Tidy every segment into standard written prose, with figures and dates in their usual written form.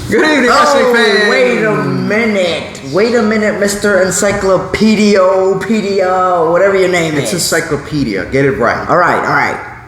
Good evening, wrestling fans. Wait a minute, Mr. Encyclopedia, whatever your name is. It's Encyclopedia. Get it right. All right.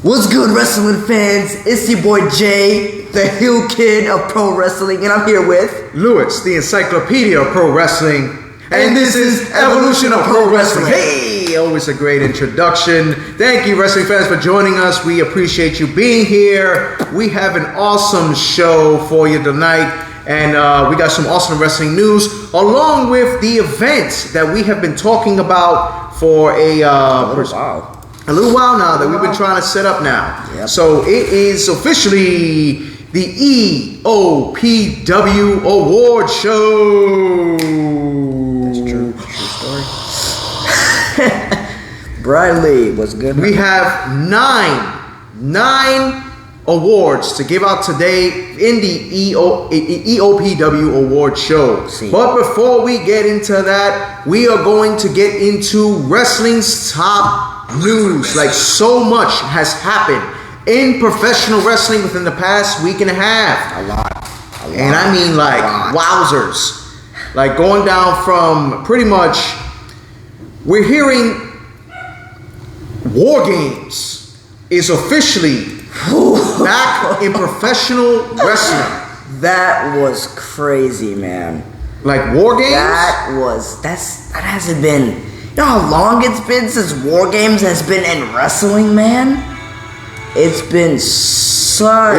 What's good, wrestling fans? It's your boy Jay, the heel kid of pro wrestling, and I'm here with Lewis, the Encyclopedia of Pro Wrestling. And this is Evolution of Pro Wrestling. Hey, always a great introduction. Thank you, wrestling fans, for joining us. We appreciate you being here. We have an awesome show for you tonight. And we got some awesome wrestling news, along with the event that we have been talking about for a little while now that we've been trying to set up now. Yep. So it is officially the Eopw Awards show. That's true story. Bradley, what's good? We have nine awards to give out today in the Eopw Award show. But before we get into that, we are going to get into wrestling's top news. Like, so much has happened in professional wrestling within the past week and a half. A lot. And I mean, like, wowzers. Like, going down from pretty much, we're hearing War Games is officially back in professional wrestling. That was crazy, man. Like, War Games? That hasn't been. You know how long it's been since War Games has been in wrestling, man? It's been such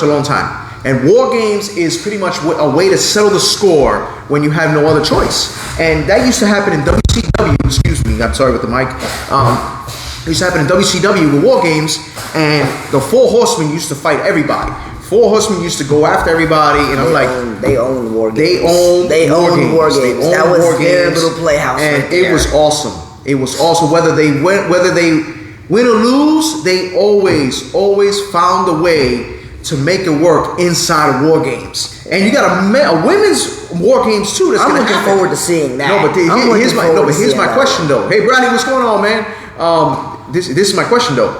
a long time. And War Games is pretty much a way to settle the score when you have no other choice. And that used to happen in WCW. Excuse me, I'm sorry with the mic. It used to happen in WCW with War Games, and the Four Horsemen used to fight everybody. Four Horsemen used to go after everybody, and I'm like, they own War Games. They own War Games. That was their little playhouse, and it was awesome. It was awesome. Whether they win or lose, they always found a way to make it work inside of War Games. And you got a women's War Games too. I'm looking forward to seeing that. Here's my question though. Hey, Brady, what's going on, man? This is my question though.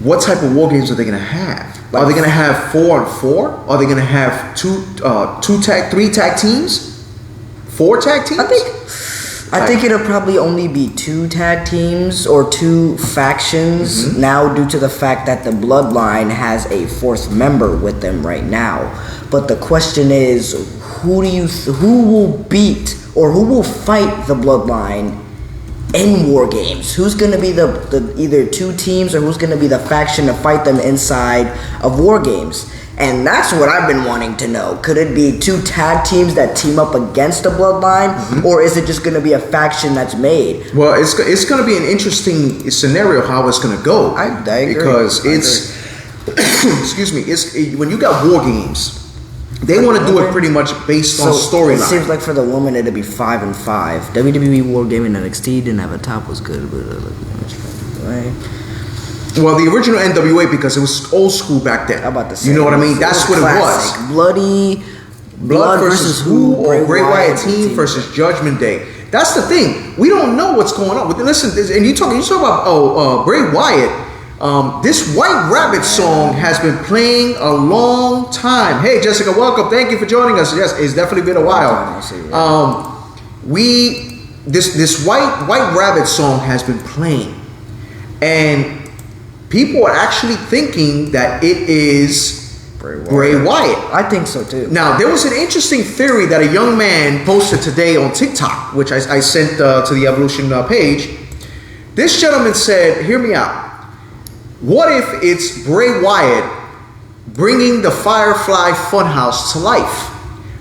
What type of War Games are they gonna have? Are they gonna have 4-on-4? Are they gonna have three tag teams? 4 tag teams? I think it'll probably only be 2 tag teams or 2 factions now, due to the fact that the Bloodline has a 4th member with them right now. But the question is, who will beat or who will fight the Bloodline in War Games? Who's going to be the either 2 teams, or who's going to be the faction to fight them inside of War Games? And that's what I've been wanting to know. Could it be 2 tag teams that team up against the Bloodline, or is it just going to be a faction that's made? Well, it's going to be an interesting scenario how it's going to go. I agree. Because excuse me, when you got War Games, they want to do it pretty much based on storyline. It seems like for the woman it'd be 5 and 5. WWE War Game in NXT didn't have a top, was good, but well, the original NWA, because it was old school back then. How about the same? You know what I mean? That's what classic. it was. Blood versus who, or Bray Wyatt team versus Judgment Day. That's the thing. We don't know what's going on. Listen, and you talk about Bray Wyatt. This White Rabbit song has been playing a long time. Hey, Jessica, welcome. Thank you for joining us. Yes, it's definitely been a while. This White Rabbit song has been playing, and people are actually thinking that it is Bray Wyatt. I think so too. Now, there was an interesting theory that a young man posted today on TikTok, which I sent to the Evolution page. This gentleman said, hear me out. What if it's Bray Wyatt bringing the Firefly Funhouse to life?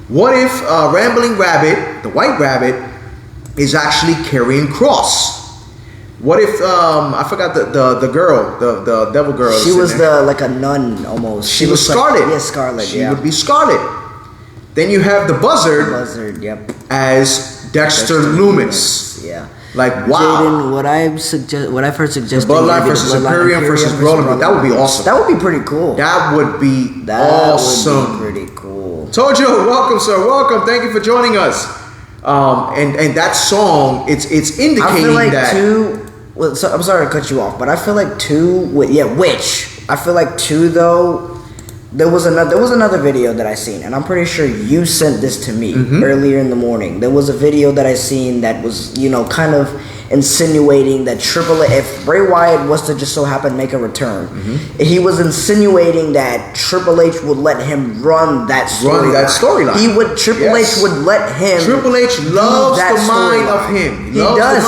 What if Rambling Rabbit, the White Rabbit, is actually carrying Cross? What if I forgot the girl, the devil girl? She was like a nun almost. She was Scarlet. Like, Scarlet. She would be Scarlet. Then you have the Buzzard. Yep. As Dexter Loomis. Yeah. Like, wow. Jaden, what I've heard suggested. Bloodline versus Imperium versus Brawling. That would be awesome. That would be pretty cool. That would be awesome. Would be pretty cool. Tojo, welcome, sir. Welcome. Thank you for joining us. And that song, it's indicating I feel like that. Well, so, I'm sorry to cut you off, but I feel like 2. I feel like 2 though There was another video that I seen, and I'm pretty sure you sent this to me earlier in the morning. There was a video that I seen that was, kind of insinuating that if Bray Wyatt was to just so happen to make a return, he was insinuating that Triple H would let him run that storyline. Triple H would let him. Triple H loves the mind of him. He does,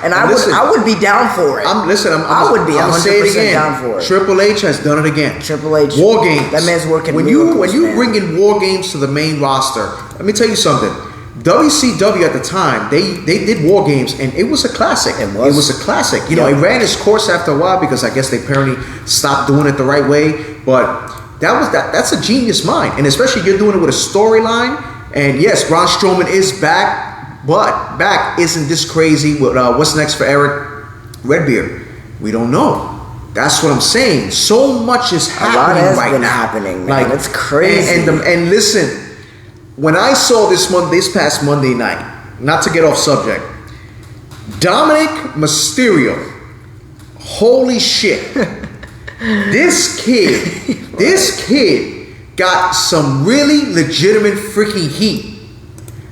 and I would be down for it. I would be 100% down for it. Triple H has done it again. Triple H, War Games. That man's working. When you bring in War Games to the main roster, let me tell you something. WCW at the time, they did War Games, and it was a classic. It was a classic. It ran its course after a while because I guess they apparently stopped doing it the right way. But that's a genius mind, and especially if you're doing it with a storyline. And yes, Braun Strowman is back, but back isn't this crazy. What's next for Eric Redbeard? We don't know. That's what I'm saying. So much is happening right now. Happening, man. It's crazy. And listen. When I saw this past Monday night, not to get off subject, Dominic Mysterio, holy shit, this kid got some really legitimate freaking heat.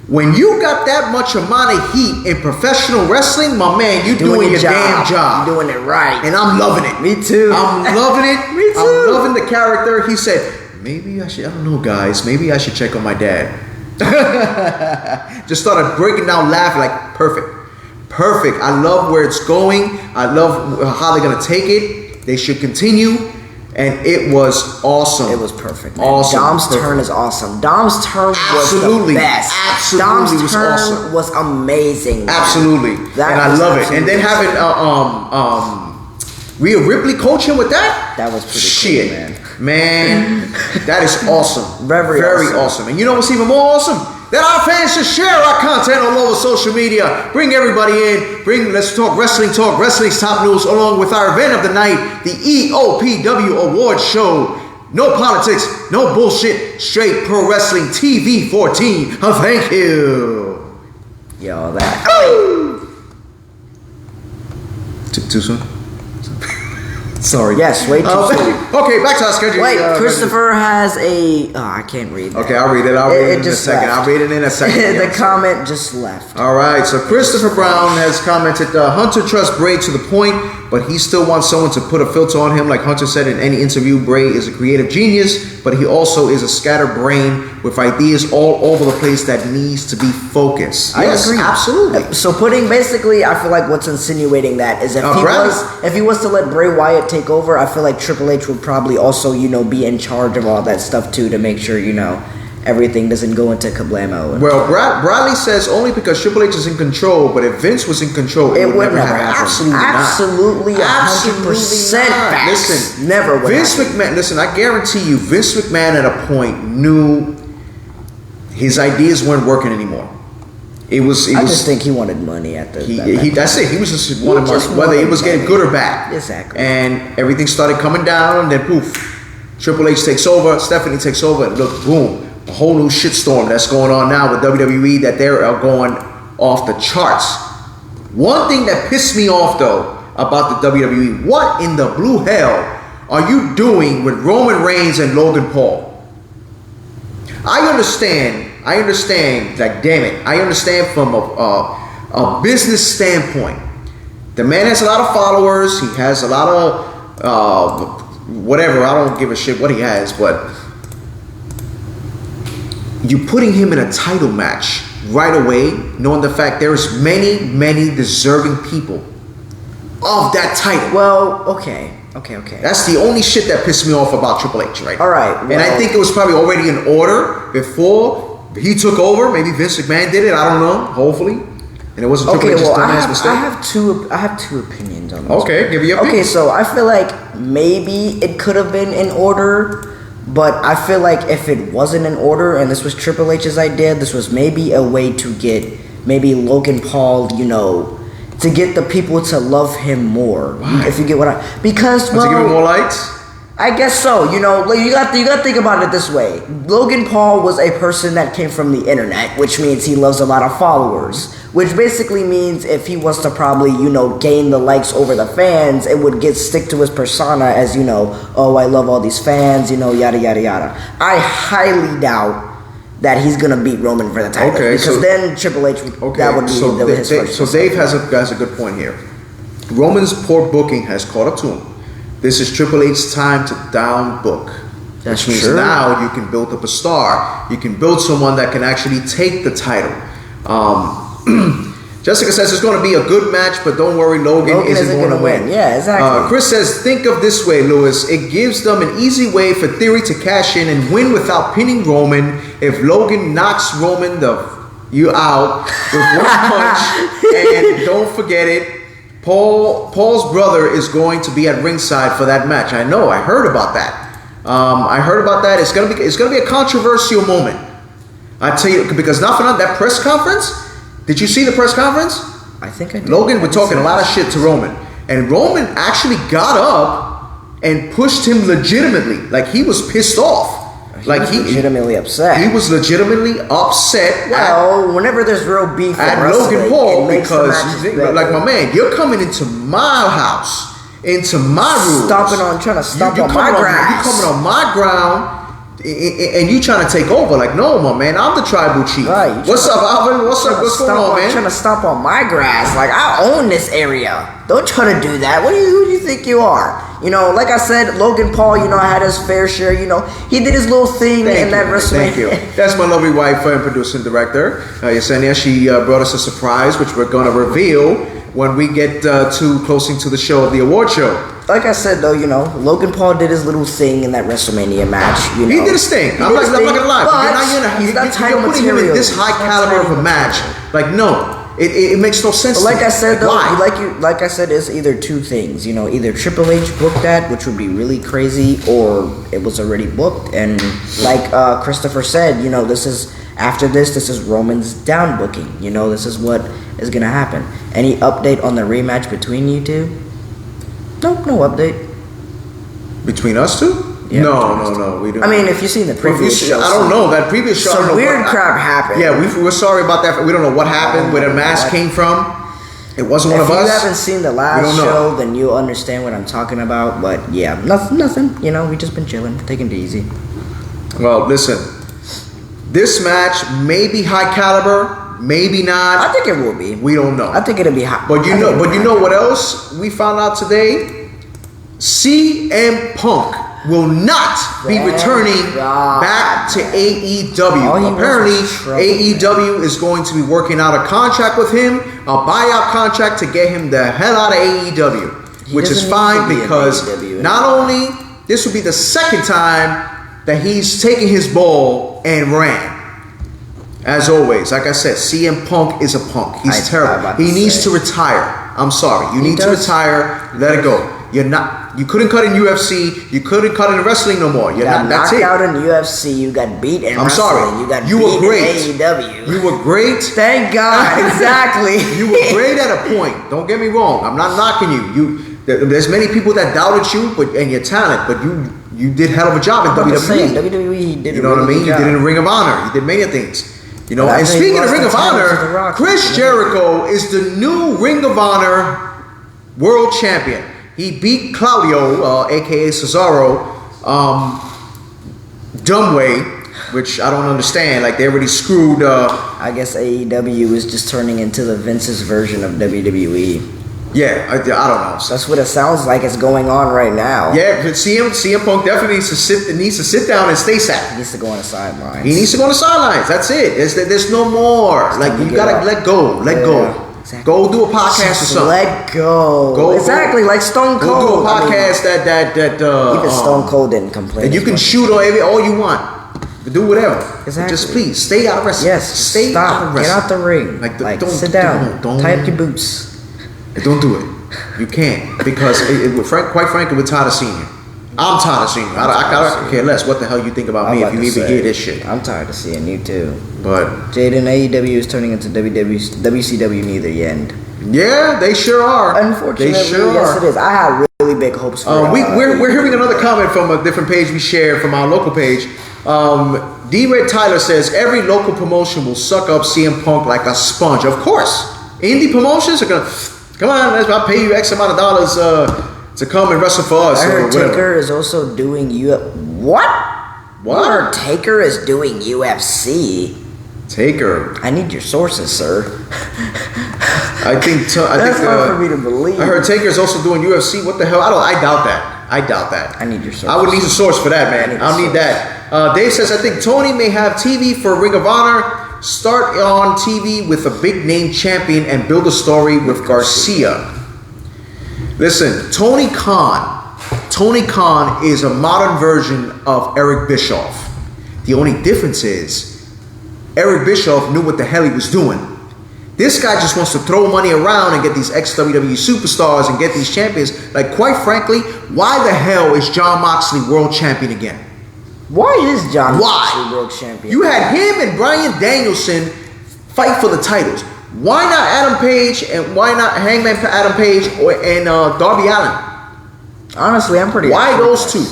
When you got that much amount of heat in professional wrestling, my man, you're doing your damn job. You're doing it right. And I'm loving it. Me too. I'm loving it. Me too. I'm loving the character. He said, maybe I should, I don't know, guys. Maybe I should check on my dad. Just started breaking down laughing like, perfect. I love where it's going. I love how they're going to take it. They should continue. And it was awesome. It was perfect, man. Awesome. Dom's turn is awesome. Dom's turn was the best. Absolutely. Dom's turn was amazing. Man. Absolutely. And I love it. And then having Rhea Ripley coach him with that? That was pretty cool, man. Man, that is awesome. Very awesome. And you know what's even more awesome? That our fans should share our content all over social media. Bring everybody in. Let's Talk Wrestling's top news, along with our event of the night, the Eopw Awards show. No politics, no bullshit, straight pro wrestling TV 14. Thank you. Yo, that. Too soon? Sorry. Yes, way too soon. Okay, back to our schedule. Wait, Christopher has a... Oh, I can't read that. Okay, I'll read it. In a second. The comment just left. All right, so Christopher Brown has commented, Hunter trusts Bray to the point, but he still wants someone to put a filter on him. Like Hunter said in any interview, Bray is a creative genius, but he also is a scatterbrain with ideas all over the place that needs to be focused. I agree. Absolutely. So basically, I feel like what's insinuating that is if he was to let Bray Wyatt take over, I feel like Triple H would probably also, be in charge of all that stuff too, to make sure, everything doesn't go into kablamo. Well, Bradley says only because Triple H is in control, but if Vince was in control, it would never happen. Absolutely 100% facts. Listen, never would Vince happen. McMahon, listen, I guarantee you, Vince McMahon at a point knew his ideas weren't working anymore. I just think he wanted money at the. That's it. He was just wanting money, whether it was getting good or bad. Exactly. And everything started coming down. And then poof, Triple H takes over. Stephanie takes over. And look, boom, a whole new shitstorm that's going on now with WWE that they're going off the charts. One thing that pissed me off though about the WWE: what in the blue hell are you doing with Roman Reigns and Logan Paul? I understand, like, damn it, I understand from a business standpoint. The man has a lot of followers, he has a lot of, whatever, I don't give a shit what he has, but you're putting him in a title match right away, knowing the fact there's many deserving people of that title. Well, okay. That's the only shit that pissed me off about Triple H, right? All right. Well, and I think it was probably already in order before he took over. Maybe Vince McMahon did it. I don't know. Hopefully. And it wasn't Triple H's dumbass mistake. I have two opinions on this. Okay, give me your opinion. Okay, so I feel like maybe it could have been in order, but I feel like if it wasn't in order and this was Triple H's idea, this was maybe a way to get maybe Logan Paul, to get the people to love him more. Why? If you get what to give him more lights? I guess so. You know, like, you got to think about it this way. Logan Paul was a person that came from the internet, which means he loves a lot of followers. Which basically means if he was to probably, you know, gain the likes over the fans, it would stick to his persona as, you know, oh, I love all these fans, you know, yada yada yada. I highly doubt that he's gonna beat Roman for the title, because then Triple H that would be his first. So Dave has a good point here. Roman's poor booking has caught up to him. This is Triple H's time to down book. Which means now you can build up a star. You can build someone that can actually take the title. Jessica says it's going to be a good match, but don't worry, Logan isn't going to win. Yeah, exactly. Chris says, think of this way, Lewis. It gives them an easy way for Theory to cash in and win without pinning Roman. If Logan knocks Roman you out with one punch, and don't forget it, Paul's brother is going to be at ringside for that match. I know. I heard about that. It's gonna be a controversial moment. I tell you, because not for nothing, that press conference. Did you see the press conference? I think I did. Logan was talking a lot of shit to Roman, and Roman actually got up and pushed him legitimately. Like, he was pissed off. He was legitimately upset. He was legitimately upset. Well, whenever there's real beef at Logan Paul, because like, my man, you're coming into my house, into my room, trying to stomp on my ground. You coming on my ground. And you trying to take over? Like, no, my man, I'm the tribal chief. Right, what's up, Alvin? What's going on, man? Trying to stomp on my grass. Like, I own this area. Don't try to do that. Who do you think you are? You know, like I said, Logan Paul, you know, had his fair share. You know, he did his little thing in that WrestleMania. Thank you. That's my lovely wife and producer and director, Yesenia. She brought us a surprise, which we're going to reveal when we get too close into the show of the award show. Like I said, though, you know, Logan Paul did his little thing in that WrestleMania match. You know, he did his thing. I'm not gonna lie. You're putting him in this high caliber of a match. Like, no, it makes no sense. But like I said, though, like I said, it's either two things. You know, either Triple H booked that, which would be really crazy, or it was already booked. And like Christopher said, you know, this is Roman's down booking. You know, this is what is gonna happen. Any update on the rematch between you two? Nope, no update. Between us two? Yeah, no, we don't. I mean, if you've seen the previous show, I don't know that previous show. Some weird crap happened. Yeah, we're sorry about that. We don't know what happened, where the mask came from. It wasn't one of us. If you haven't seen the last show, then you'll understand what I'm talking about. But yeah, nothing. You know, we just been chilling, taking it easy. Well, listen, this match may be high caliber. Maybe not. I think it will be. We don't know. I think it'll be hot. But you know what else we found out today? CM Punk will not be returning back to AEW. Apparently, AEW is going to be working out a contract with him, a buyout contract to get him the hell out of AEW, which is fine because not only this will be the second time that he's taken his ball and ran. As always, like I said, CM Punk is a punk. He's terrible. He needs to retire. I'm sorry. You need to retire. Let it go. You couldn't cut in UFC. You couldn't cut in wrestling no more. You got knocked out in UFC. You got beat in wrestling. I'm sorry. You were great. In AEW. You were great. Thank God. Exactly. You were great at a point. Don't get me wrong. I'm not knocking you. There's many people that doubted you and your talent, but you did hell of a job in WWE. WWE did. You know what I mean? You did in Ring of Honor. You did many things. You know, and speaking of Ring of Honor, Chris Jericho is the new Ring of Honor World Champion. He beat Claudio, aka Cesaro, dumb way, which I don't understand. Like, they already screwed. I guess AEW is just turning into the Vince's version of WWE. Yeah, I don't know. That's what it sounds like is going on right now. Yeah, but CM Punk definitely needs to sit down and stay sat. He needs to go on the sidelines. He needs to go on the sidelines. That's it. There's no more. Like, you gotta let go. Let go. Exactly. Go do a podcast or something. Let go. Exactly, like Stone Cold. Go do a podcast that even Stone Cold didn't complain. And you can shoot all you want. Do whatever. Exactly. Just please stay out of wrestling. Yes. Stay out of wrestling. Get out the ring. Like don't sit down. Tie up your boots. Don't do it. You can't, because quite frankly, we're tired of seeing you. I'm tired of seeing you. I care less what the hell you think about me if you even hear this shit. I'm tired of seeing you too. But Jaden, AEW is turning into WCW near the end. Yeah, they sure are. Unfortunately, they sure yes, it is. I had really big hopes for we're hearing another comment from a different page we share from our local page. D-Red Tyler says every local promotion will suck up CM Punk like a sponge. Of course, indie promotions are gonna come on. I'll pay you X amount of dollars to come and wrestle for us. I heard Taker is also doing What? Taker is doing UFC. Taker. I need your sources, sir. I think That's hard for me to believe. I heard Taker is also doing UFC. What the hell? I doubt that. I need your source. I would need a source for that, man. I'll need that. Dave says, I think Tony may have TV for Ring of Honor. Start on TV with a big name champion and build a story with Garcia. Listen, Tony Khan is a modern version of Eric Bischoff. The only difference is Eric Bischoff knew what the hell he was doing. This guy just wants to throw money around and get these ex-WWE superstars and get these champions. Like, quite frankly, why the hell is Jon Moxley world champion again? Why is Jon Moxley world champion? You had him and Bryan Danielson fight for the titles. Why not Adam Page and why not Hangman Adam Page and Darby Allin? Honestly, I'm pretty. Why those two?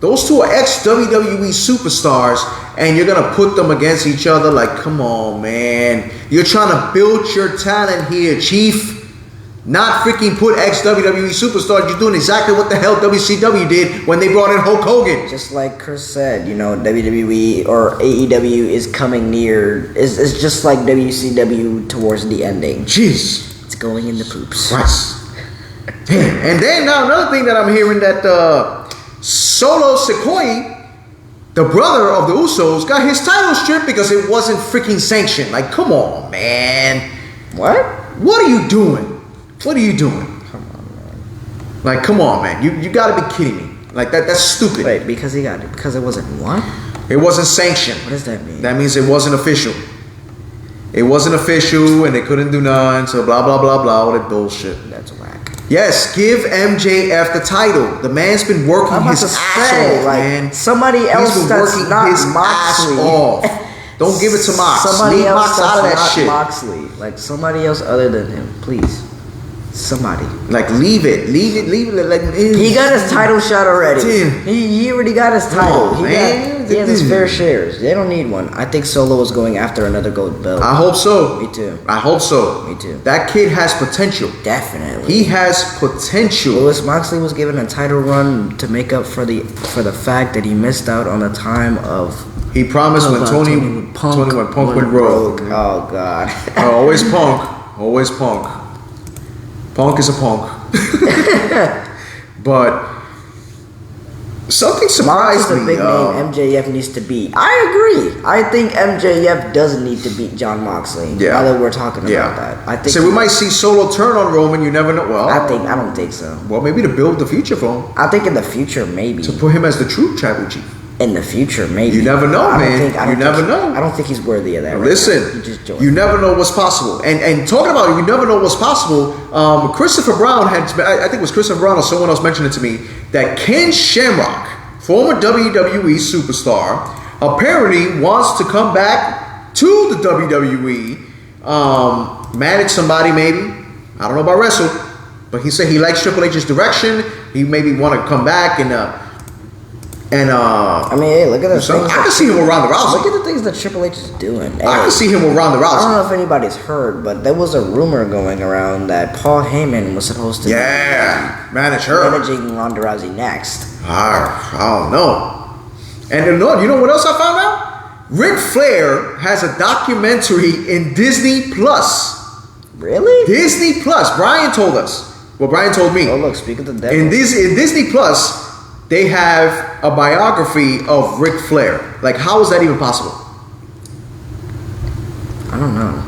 Those two are ex-WWE superstars, and you're gonna put them against each other? Like, come on, man! You're trying to build your talent here, Chief. Not freaking put ex-WWE superstars. You're doing exactly what the hell WCW did when they brought in Hulk Hogan. Just like Chris said, WWE or AEW is coming near. Is just like WCW towards the ending. Jeez, it's going in the poops. Christ. Damn. And then now another thing that I'm hearing that Solo Sikoa, the brother of the Usos, got his title stripped because it wasn't freaking sanctioned. Like, come on, man. What? What are you doing? What are you doing? Come on, man. Like, come on, man. You gotta be kidding me. Like, that's stupid. Wait, because it wasn't what? It wasn't sanctioned. What does that mean? That means it wasn't official. It wasn't official and they couldn't do none, so blah, blah, blah, blah, all that bullshit. That's whack. Yes, give MJF the title. The man's been working his ass off, man. Somebody else He's been that's working not his Moxley. ass off. Don't give it to Mox. Somebody Leave else Mox out of that that's shit. not Moxley. Like somebody else other than him, please. Somebody. Like, leave it. Like, he got his title shot already. Damn. He already got his title. Oh, he has his fair shares. They don't need one. I think Solo is going after another gold belt. I hope so. Me too. I hope so. Me too. That kid has potential. Definitely. He has potential. Lewis Moxley was given a title run to make up for the fact that he missed out on the time of. He promised when Tony Punk went rogue. Oh God. Always Punk. Always Punk. Punk is a punk. But something surprised me. The big name MJF needs to beat. I agree. I think MJF doesn't need to beat Jon Moxley. Yeah. Now that we're talking about that, I think. So we might see Solo turn on Roman. You never know. Well, I don't think so. Well, maybe to build the future for him. I think in the future, maybe to put him as the true tribal chief. In the future, maybe. You never know, man. You never know. I don't think he's worthy of that. Listen, you never know what's possible. And talking about it, you never know what's possible. Christopher Brown I think it was Christopher Brown or someone else mentioned it to me, that Ken Shamrock, former WWE superstar, apparently wants to come back to the WWE, manage somebody maybe. I don't know about wrestle, but he said he likes Triple H's direction. He maybe want to come back and I mean, hey, look at the things. I can see him around the Rousey. Look at the things that Triple H is doing. Hey, I can see him around the Rousey. I don't know if anybody's heard, but there was a rumor going around that Paul Heyman was supposed to manage her, managing Ronda Rousey next. I don't know. And you know what else I found out? Ric Flair has a documentary in Disney Plus. Really? Disney Plus. Brian told us. Well, Brian told me. Oh, look, speak of the devil. In Disney Plus, they have a biography of Ric Flair. Like, how is that even possible? I don't know.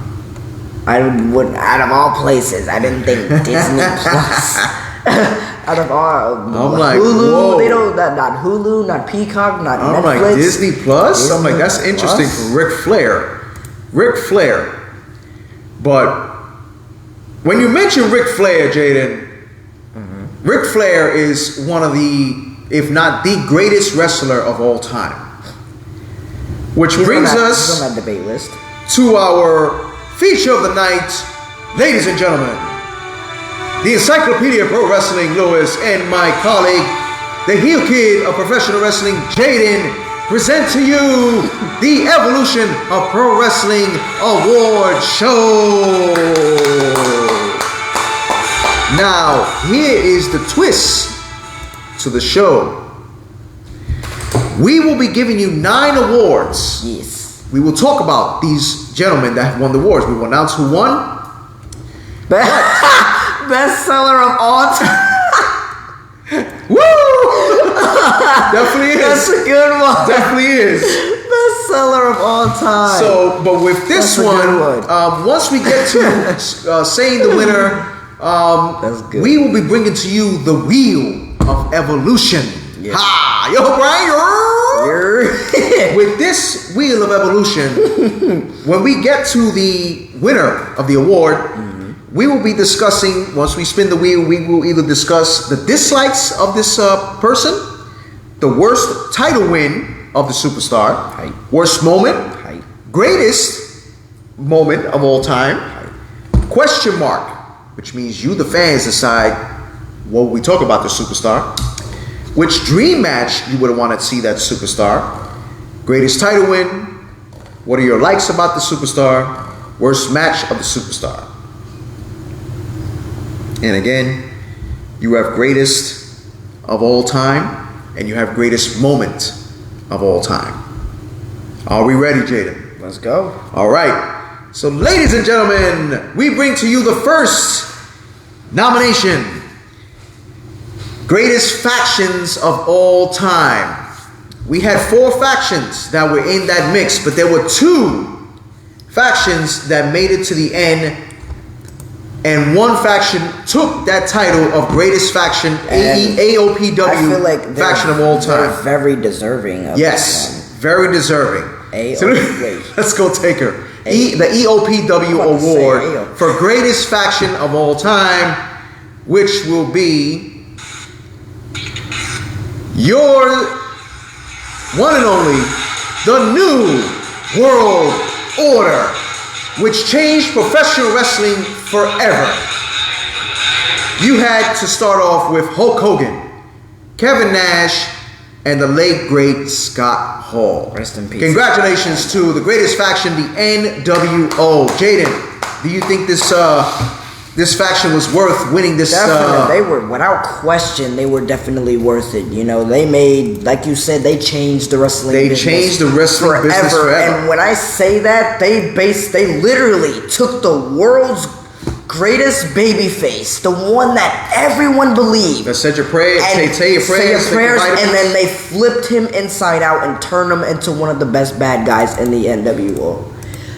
I would, out of all places, I didn't think Disney Plus. Out of all, I'm like, Hulu, whoa. They don't, not Hulu, not Peacock, not I'm Netflix. like, Disney Plus? Disney I'm like, that's interesting Plus? for Ric Flair. Ric Flair. But when you mention Ric Flair, Jaden, Ric Flair is one of the, if not the greatest wrestler of all time. Which brings us on that debate list to our feature of the night, ladies and gentlemen. the Encyclopedia of Pro Wrestling, Lewis, and my colleague, the heel kid of professional wrestling, Jaden, present to you the Evolution of Pro Wrestling Award Show. Now, here is the twist to the show. We will be giving you 9 awards. Yes. We will talk about these gentlemen that have won the awards. We will announce who won. Bestseller of all time. Woo! Definitely is. That's a good one. Definitely is. Bestseller of all time. So, but with this That's a good one, once we get to saying the winner, That's good. we will be bringing to you the Wheel of Evolution. Yes. Ha! Yo, Brian! With this Wheel of Evolution, when we get to the winner of the award, we will be discussing, once we spin the wheel, we will either discuss the dislikes of this person, the worst title win of the superstar, Right. worst moment, Right. greatest moment of all time, question mark, which means you, the fans, decide what we talk about the superstar, which dream match you would want to see that superstar, greatest title win, what are your likes about the superstar, worst match of the superstar. And again, you have greatest of all time, and you have greatest moment of all time. Are we ready, Jaden? Let's go. All right. So, ladies and gentlemen, we bring to you the first nomination. Greatest factions of all time. We had 4 factions that were in that mix, but there were 2 factions that made it to the end. And 1 faction took that title of greatest faction, AOPW I feel like faction of all time. They're very deserving of Yes, this very deserving. So, let's go take her. The EOPW Award for greatest faction of all time, which will be your one and only, the New World Order, which changed professional wrestling forever. You had to start off with Hulk Hogan, Kevin Nash, and the late great Scott Hall. Rest in peace. Congratulations to the greatest faction, the NWO. Jaden, do you think this this faction was worth winning this? Definitely, they were, without question, they were definitely worth it. You know, they made, like you said, they changed the wrestling business. They changed the wrestling business forever. And when I say that, they literally took the world's greatest babyface, the one that everyone believed. That said your prayers, say your prayers, and then they flipped him inside out and turned him into one of the best bad guys in the NWO.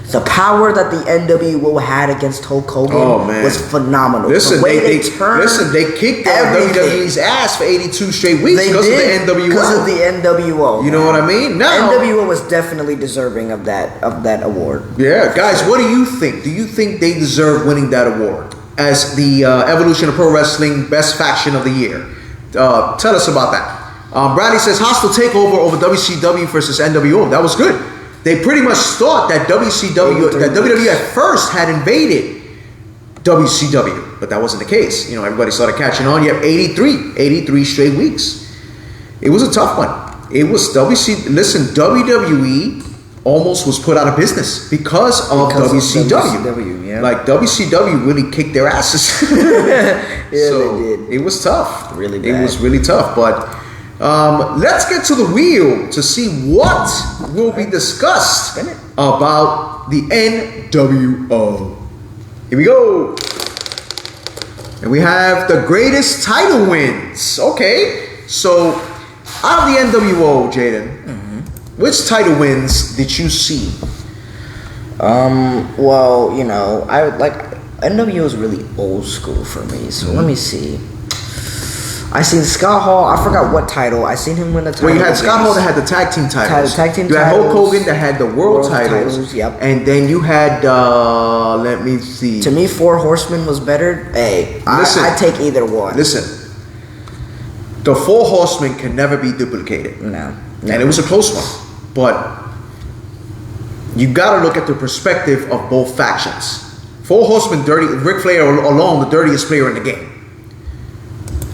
The power that the NWO had against Hulk Hogan was phenomenal. Listen, the way they kicked WWE's ass for 82 straight weeks because of the NWO. Because of the NWO. You know what I mean? Now, NWO was definitely deserving of that award. Yeah, guys, what do you think? Do you think they deserve winning that award as the Evolution of Pro Wrestling Best Faction of the Year? Tell us about that. Bradley says hostile takeover over WCW versus NWO. That was good. They pretty much thought that WWE at first had invaded WCW, but that wasn't the case. You know, everybody started catching on. You have 83 straight weeks. It was a tough one. It was WWE almost was put out of business because of WCW. Yeah. Like WCW really kicked their asses. Yeah, so they did. It was tough. Really bad. It was really tough, but let's get to the wheel to see what will be discussed about the NWO. Here we go. And we have the greatest title wins. Okay, so out of the NWO, Jaden, which title wins did you see? Well, you know, NWO is really old school for me. So let me see. I seen Scott Hall. I forgot what title. I seen him win the title. Well, you had Scott Hall that had the tag team titles. You had Hulk Hogan that had the world titles. Yep. And then you had, let me see. To me, 4 Horsemen was better. Hey, I take either one. Listen, the 4 Horsemen can never be duplicated. No. And it was a close one. But you got to look at the perspective of both factions. 4 Horsemen, Ric Flair alone, the dirtiest player in the game.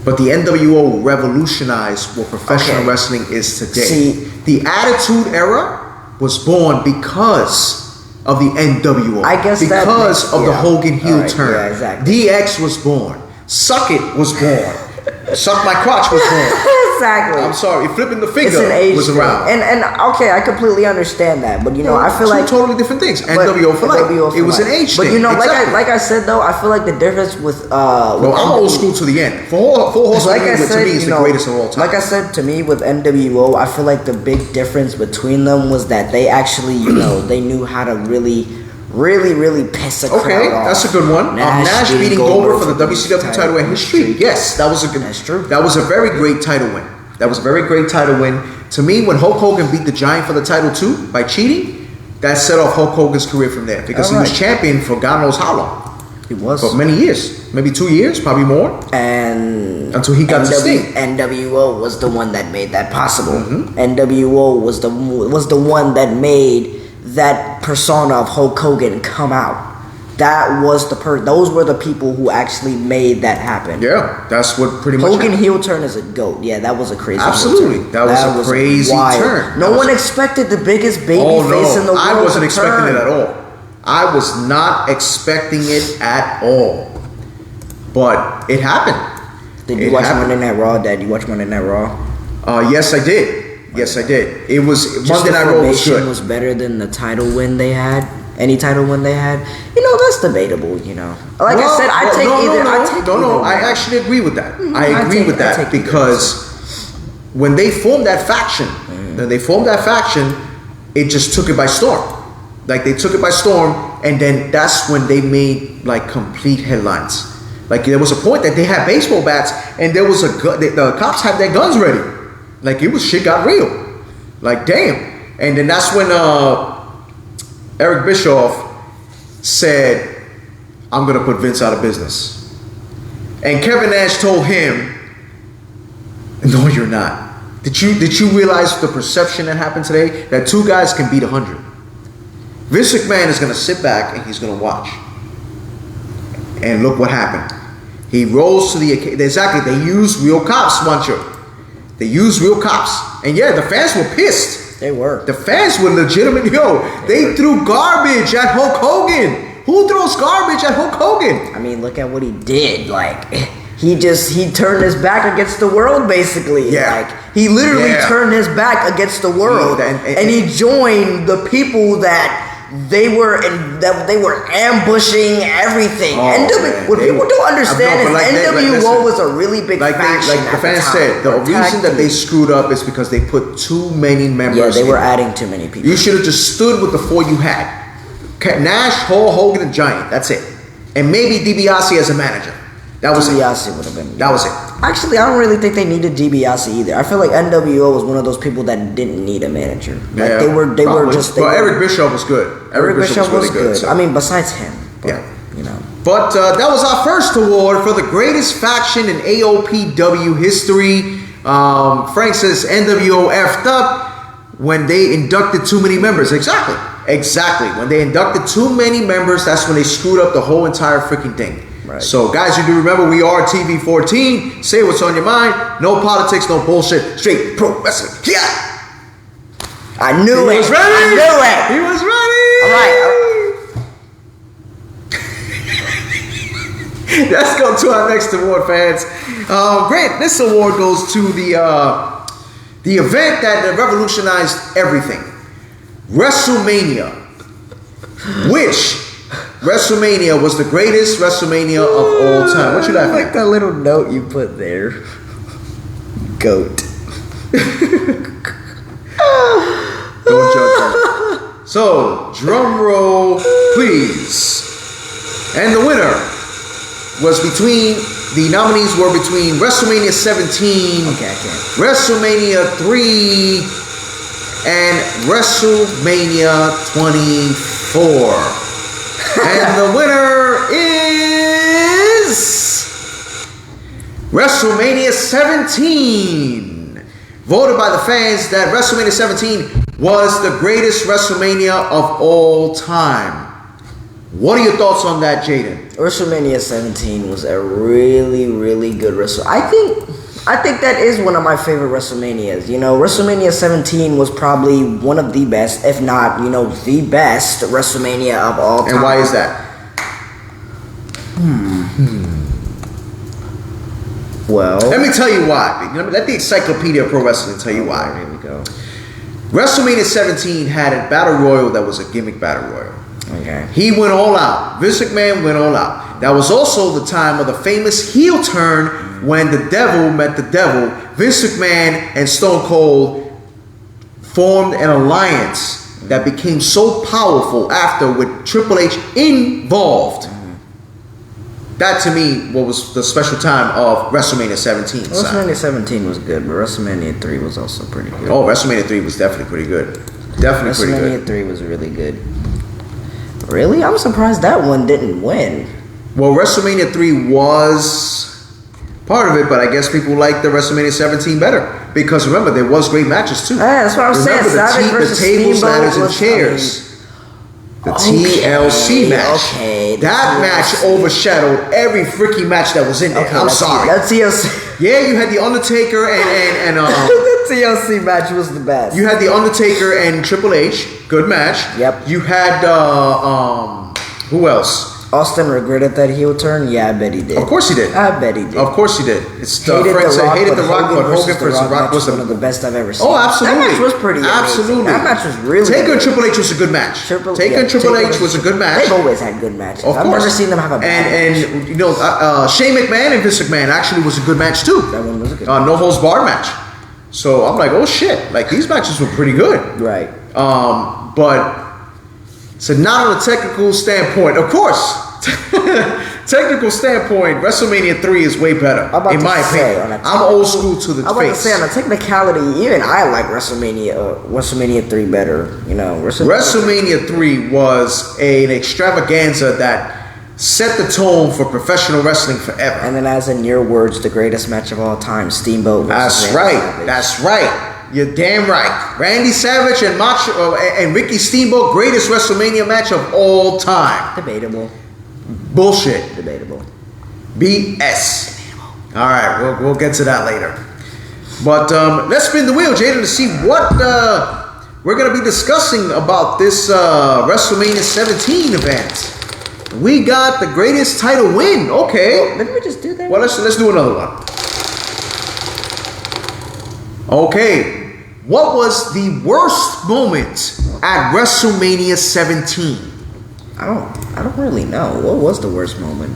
But the NWO revolutionized what professional wrestling is today. See, the Attitude Era was born because of the NWO. I guess because of the Hogan heel turn. Yeah, exactly. DX was born. Suck It was born. Suck My Crotch was born. Exactly. I'm sorry, Flipping the Finger was thing. around. And okay, I completely understand that, but I feel like totally different things. NWO for life. It was an age thing. But like I said though, I feel like the difference with I'm old school to the end. Full Horse like I said, to me is the greatest of all time. Like I said, to me with NWO, I feel like the big difference between them was that they actually, they knew how to really piss a crowd off. That's a good one. Nash beating Goldberg for the WCW title in history. Yes, that was a good. That's true. That was a very great title win. To me, when Hulk Hogan beat the Giant for the title too by cheating, that set off Hulk Hogan's career from there because he was champion for God knows how long. He was for many years, maybe 2 years, probably more, and until he got to Sting. NWO was the one that made that possible. NWO was the one that made that persona of Hulk Hogan come out. That was those were the people who actually made that happen. Yeah, that's what pretty much Hogan heel turn is a goat. Yeah, that was a crazy absolutely. That was a crazy turn. No one expected the biggest baby face in the world. I wasn't expecting it at all. I was not expecting it at all. But it happened. Did you watch Monday Night Raw, Dad? You watch Monday Night Raw? Yes, I did. Yes, I did. It was Monday Night Raw was good. Was better than the title win they had. Any title win they had, that's debatable. Like I said, I take either. I actually agree with that. I agree with that because when they formed that faction, it just took it by storm. Like they took it by storm, and then that's when they made like complete headlines. Like there was a point that they had baseball bats, and there was the cops had their guns ready. Like shit got real. Like damn, and then that's when Eric Bischoff said, "I'm gonna put Vince out of business," and Kevin Nash told him, "No, you're not." Did you realize the perception that happened today? That two guys can beat 100. Vince McMahon is gonna sit back and he's gonna watch. And look what happened. He rose to the occasion. Exactly. They used real cops, Mancho. They used real cops, and yeah, the fans were pissed. They were. The fans were legitimate. They threw garbage at Hulk Hogan. Who throws garbage at Hulk Hogan? I mean, look at what he did. Like, he turned his back against the world, basically. Yeah. Like, he literally turned his back against the world. And he joined the people that they were ambushing everything. What people don't understand is NWO was a really big faction. Like the fans said, the reason that they screwed up is because they put too many members. Yeah, they were adding too many people. You should have just stood with the 4 you had: Nash, Hall, Hogan, and Giant. That's it. And maybe DiBiase as a manager. That was DiBiase would have been. That was it. Actually, I don't really think they needed DiBiase either. I feel like NWO was one of those people that didn't need a manager. Like they were just. Eric Bischoff was good. Eric Bischoff was really good. So. I mean, besides him. But, But that was our first award for the greatest faction in AOPW history. Frank says NWO effed up when they inducted too many members. Exactly. When they inducted too many members, that's when they screwed up the whole entire freaking thing. Right. So, guys, you do remember we are TV14. Say what's on your mind. No politics, no bullshit. Straight pro wrestling. Yeah. I knew it. He was ready. He was ready. All right. Let's go to our next award, fans. Grant, this award goes to the event that revolutionized everything. WrestleMania. Which WrestleMania was the greatest WrestleMania of all time. What you laughing at? Like that little note you put there. Goat. Don't judge me. So, drum roll, please. And the winner was the nominees were between WrestleMania 17, WrestleMania 3, and WrestleMania 24. And the winner is WrestleMania 17. Voted by the fans that WrestleMania 17 was the greatest WrestleMania of all time. What are your thoughts on that, Jaden? WrestleMania 17 was a really, really good I think that is one of my favorite WrestleManias. You know, WrestleMania 17 was probably one of the best, if not, the best WrestleMania of all time. And why is that? Well, let me tell you why. Let the Encyclopedia of Pro Wrestling tell you why. Here we go. WrestleMania 17 had a battle royal that was a gimmick battle royal. Okay. He went all out. Vince McMahon went all out. That was also the time of the famous heel turn when the devil met the devil. Vince McMahon and Stone Cold formed an alliance that became so powerful after with Triple H involved. That to me was the special time of WrestleMania 17. WrestleMania 17 was good, but WrestleMania 3 was also pretty good. Oh, WrestleMania 3 was definitely pretty good. Definitely pretty good. WrestleMania 3 was really good. Really? I'm surprised that one didn't win. Well, WrestleMania 3 was part of it, but I guess people like the WrestleMania 17 better. Because remember, there was great matches too. Yeah, that's what I was saying. The tables, ladders, and chairs. The TLC match. Okay. That match overshadowed every freaking match that was in there. I'm sorry. That TLC. Yeah, you had The Undertaker and the TLC match was the best. You had The Undertaker and Triple H. Good match. Yep. You had who else? Austin regretted that heel turn. Yeah, I bet he did. Of course he did. I bet he did. Of course he did. It's hated the Rock, but Hogan versus The Rock was one of the best I've ever seen. Oh, absolutely. That match was pretty absolutely. Amazing. That match was really Taker and Triple H was a good match. Taker and Triple H was a good match. They've always had good matches. Of course. I've never seen them have a bad match. And Shane McMahon and Vince McMahon actually was a good match too. That one was a good match. No holds barred match. So I'm like, oh shit, like these matches were pretty good. Right. But so not on a technical standpoint, of course. Technical standpoint, WrestleMania 3 is way better, in my opinion. I'm old school to the face. I'm about to say, on a technicality, even I like WrestleMania 3 better. WrestleMania 3 was an extravaganza that set the tone for professional wrestling forever. And then, as in your words, the greatest match of all time, Steamboat. That's right. Savage. That's right. You're damn right. Randy Savage and Ricky Steamboat, greatest WrestleMania match of all time. Debatable. Bullshit. Debatable. BS. All right, we'll get to that later. But let's spin the wheel, Jaden, to see what we're going to be discussing about this WrestleMania 17 event. We got the greatest title win. Okay. Well, didn't we just do that? Well, let's do another one. Okay. What was the worst moment at WrestleMania 17? I don't really know. What was the worst moment?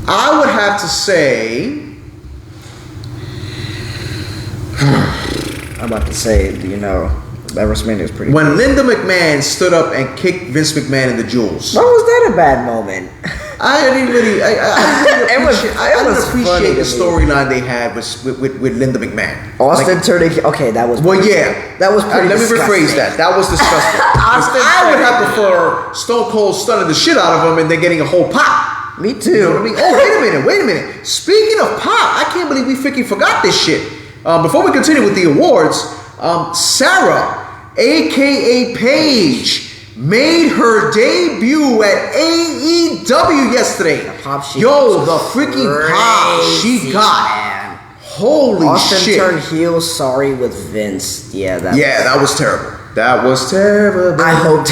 I would have to say. I'm about to say, that WrestleMania was pretty. When Linda McMahon stood up and kicked Vince McMahon in the jewels. Why was that a bad moment? I didn't appreciate the storyline they had with Linda McMahon. Austin turning. Okay, that was. Well, yeah, that was pretty. Let me rephrase that. That was disgusting. I would have preferred Stone Cold stunning the shit out of him and then getting a whole pop. Me too. You know what I mean? Oh, wait a minute. Speaking of pop, I can't believe we freaking forgot this shit. Before we continue with the awards, Sarah, aka Paige, made her debut at AEW yesterday. The freaking pop she got. Man. Holy Austin shit. Austin turned heel, sorry, with Vince. That was terrible. That was terrible. I hope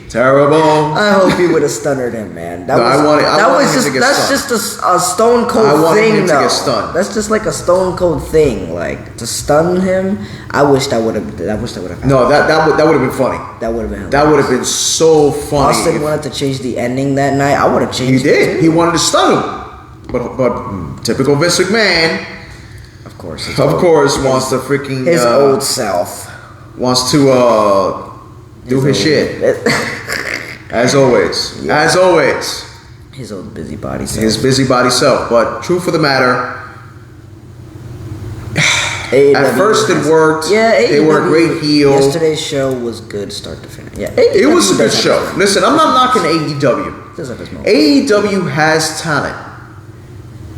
terrible. I hope he would have stunnered him, man. That's just a Stone Cold thing, though. That's just like a Stone Cold thing, like to stun him. I wish that would have happened. No, that would have been funny. That would have been. That would have been so funny. Austin wanted to change the ending that night. I would have changed. He did. He wanted to stun him, but typical Vince McMahon. Of course, wants to freaking his old self. Wants to do his shit. As always. Yeah. As always. His old busybody self. His busybody self. But truth of the matter, at first it worked. Yeah, they were a great heel. Yesterday's show was good start to finish. Yeah, it was a good show. Listen, I'm not knocking AEW. AEW has talent.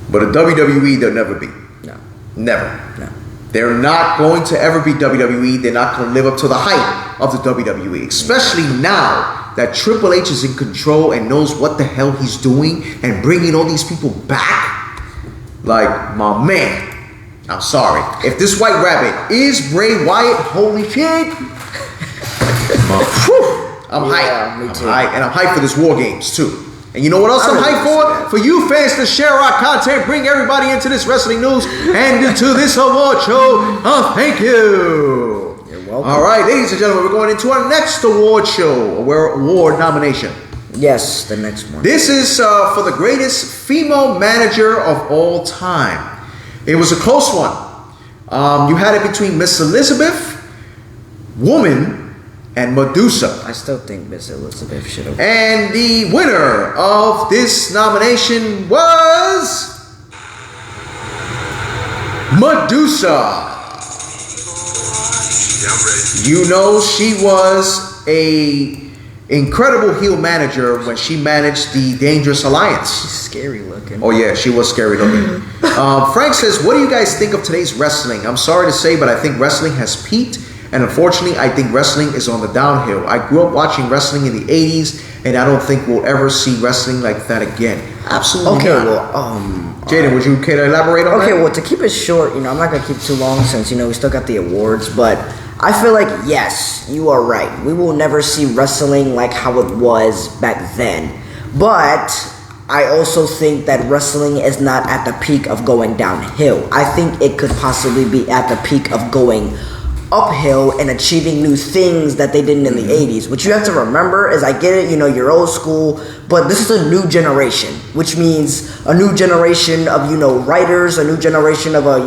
But a WWE, they'll never be. No. Never. No. They're not going to ever be WWE. They're not going to live up to the hype of the WWE, especially now that Triple H is in control and knows what the hell he's doing and bringing all these people back, like, my man, I'm sorry. If this White Rabbit is Bray Wyatt, holy shit. I'm hyped. Me too. And I'm hyped for this War Games too. And you know what else I'm hyped for? For you fans to share our content, bring everybody into this wrestling news and into this award show. Thank you. You're welcome. All right, ladies and gentlemen, we're going into our next award show, award nomination. Yes, the next one. This is for the greatest female manager of all time. It was a close one. You had it between Miss Elizabeth, Woman, and Medusa. I still think Miss Elizabeth should have. And the winner of this nomination was Medusa. You know, she was a incredible heel manager when she managed the Dangerous Alliance. She's scary looking. Oh yeah, she was scary looking. Frank says, what do you guys think of today's wrestling? I'm sorry to say, but I think wrestling has peaked. And unfortunately, I think wrestling is on the downhill. I grew up watching wrestling in the 80s, and I don't think we'll ever see wrestling like that again. Absolutely Okay, not. well, Jaden, would you care to elaborate on that? Okay, well, to keep it short, I'm not going to keep too long since, we still got the awards, but I feel like, yes, you are right. We will never see wrestling like how it was back then. But I also think that wrestling is not at the peak of going downhill. I think it could possibly be at the peak of going uphill and achieving new things that they did in the 80s. What you have to remember is, I get it, you're old school, but this is a new generation, which means a new generation of, writers, a new generation of a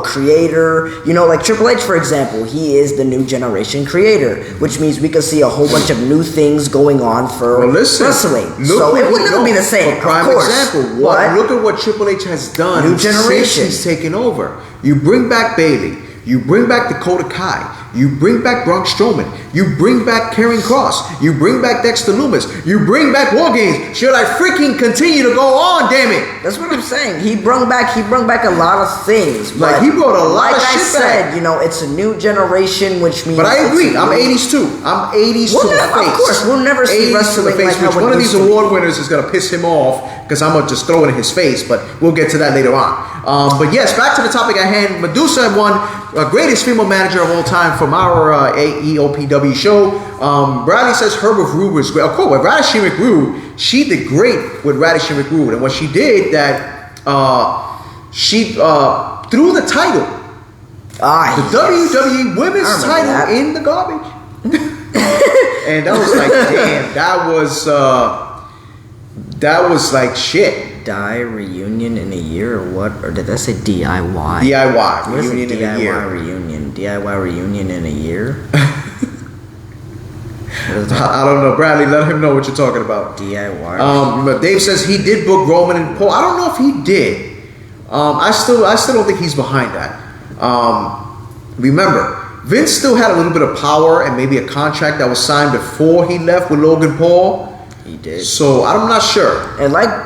creator, like Triple H, for example. He is the new generation creator, which means we could see a whole bunch of new things going on for wrestling. So it would never be the same, for prime of course. example, look at what Triple H has done New generation. since he's taken over. You bring back Bayley. You bring back Dakota Kai. You bring back Braun Strowman. You bring back Karrion Kross. You bring back Dexter Lumis. You bring back War Games. Should I freaking continue to go on? Damn it! That's what I'm saying. He brung back a lot of things. Like, he brought a lot of shit back. Like I said, it's a new generation, which means. But I agree. I'm 80s too. I'm 80s to the face. Of course, we'll never see wrestling to the face. like Which one of these award winners is gonna piss him off? Because I'm gonna just throw it in his face. But we'll get to that later on. But yes, back to the topic at hand. Medusa won greatest female manager of all time from our EOPW show. Bradley says her with Rude was great. Of course, with Radishing McRude, she did great with Radishing McRude. And what she did, that she threw the title, the WWE Women's title, in the garbage. And that was like, damn, that was like shit. Die reunion in a year, or what? Or did I say DIY? DIY What is reunion in a year. DIY reunion in a year. I don't know, Bradley. Let him know what you're talking about. DIY. But Dave says he did book Roman and Paul. I don't know if he did. I still don't think he's behind that. Remember, Vince still had a little bit of power and maybe a contract that was signed before he left with Logan Paul. He did. So I'm not sure. And like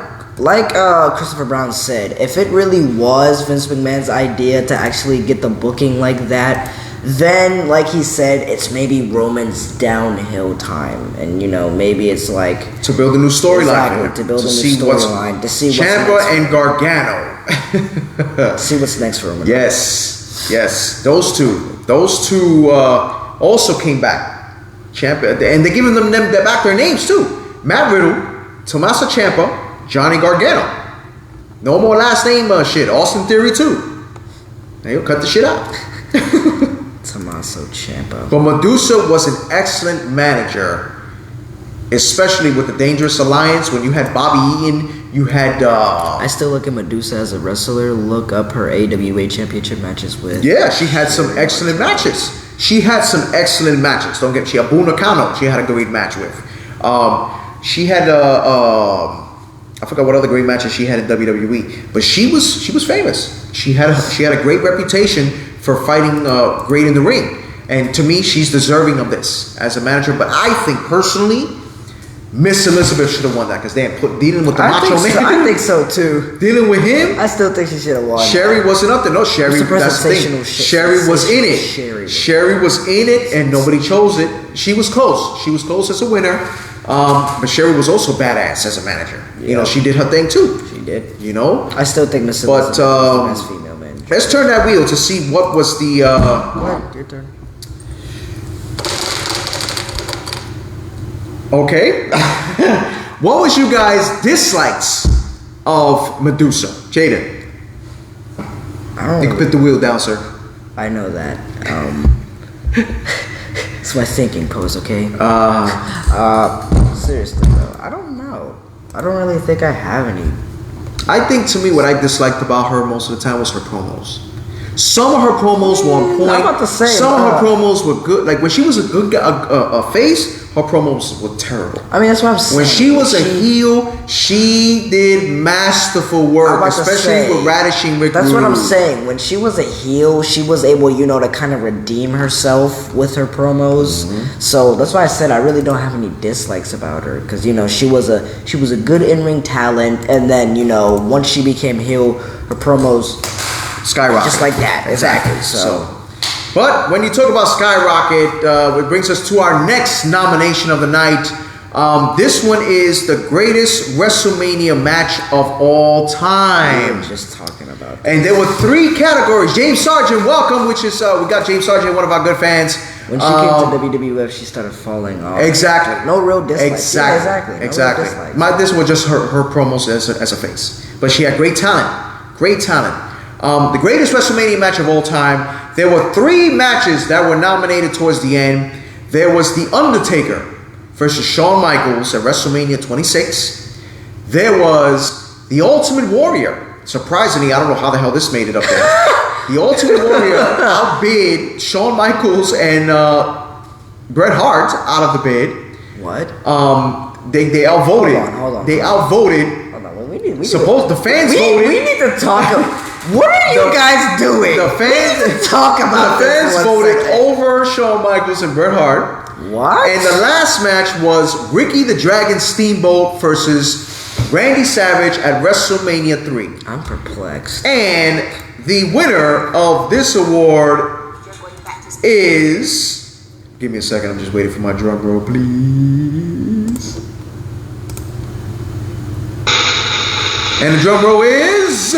Christopher Brown said, if it really was Vince McMahon's idea to actually get the booking like that, then, like he said, it's maybe Roman's downhill time. And, maybe it's like... To build a new storyline. Exactly, to build a new storyline. To see what's Ciampa next. and Gargano. See what's next for Roman. Yes. Those two also came back. Ciampa, and they're giving them back their names, too. Matt Riddle, Tommaso Ciampa, Johnny Gargano. No more last name shit. Austin Theory too. They'll cut the shit out. Tommaso Ciampa. But Medusa was an excellent manager, especially with the Dangerous Alliance. When you had Bobby Eaton, you had. I still look at Medusa as a wrestler. Look up her AWA championship matches with. Yeah, she had some excellent matches. She had Abu Nakano. She had a great match with. She had I forgot what other great matches she had in WWE, but she was famous. She had a great reputation for fighting great in the ring, and to me, she's deserving of this as a manager. But I think personally, Miss Elizabeth should have won that because dealing with the Macho Man. I think so too. Dealing with him, I still think she should have won. Sherry wasn't up there. No, Sherry. That's the thing. Sherry was in it. Sherry was in it, and nobody chose it. She was close. She was close as a winner. But Sherry was also badass as a manager. You know, she did her thing too. She did. You know? I still think Miss Elizabeth is the best female manager. Let's turn that wheel to see what was the... Go ahead, your turn. Okay. What was you guys' dislikes of Medusa? Jaden. You can put the wheel down, sir. I know that. It's my thinking pose, okay? Seriously though, I don't know. I don't really think I have any. I think to me what I disliked about her most of the time was her promos. Some of her promos were on point. I'm about to say, some of her promos were good. Like when she was a good guy, a face, her promos were terrible. I mean, that's what I'm saying. When she was a heel, she did masterful work, especially with Radishing Rick That's Rude. what I'm saying. When she was a heel, she was able, you know, to kind of redeem herself with her promos. So that's why I said I really don't have any dislikes about her, because you know she was a good in-ring talent, and then you know once she became heel, her promos skyrocket, just like that. Exactly. So. But when you talk about Skyrocket, it brings us to our next nomination of the night. This one is the greatest WrestleMania match of all time. We were just talking about that. And there were 3 categories. James Sargent, welcome, which is, we got James Sargent, one of our good fans. When she came to WWF, she started falling off. Exactly. No real dislike. Exactly. Yeah, exactly. This was just her promos as a face. But she had great talent. Great talent. The greatest WrestleMania match of all time. There were 3 matches that were nominated towards the end. There was The Undertaker versus Shawn Michaels at WrestleMania 26. There was The Ultimate Warrior. Surprisingly, I don't know how the hell this made it up there. The Ultimate Warrior outbid Shawn Michaels and Bret Hart out of the bid. What? They outvoted. Hold on. They outvoted. Hold on. We need the fans voted. We need to talk. What are you guys doing? The fans we need to talk about the fans this voted over Shawn Michaels and Bret Hart. What? And the last match was Ricky the Dragon Steamboat versus Randy Savage at WrestleMania 3. I'm perplexed. And the winner of this award is... Give me a second. I'm just waiting for my drum roll, please. And the drum roll is...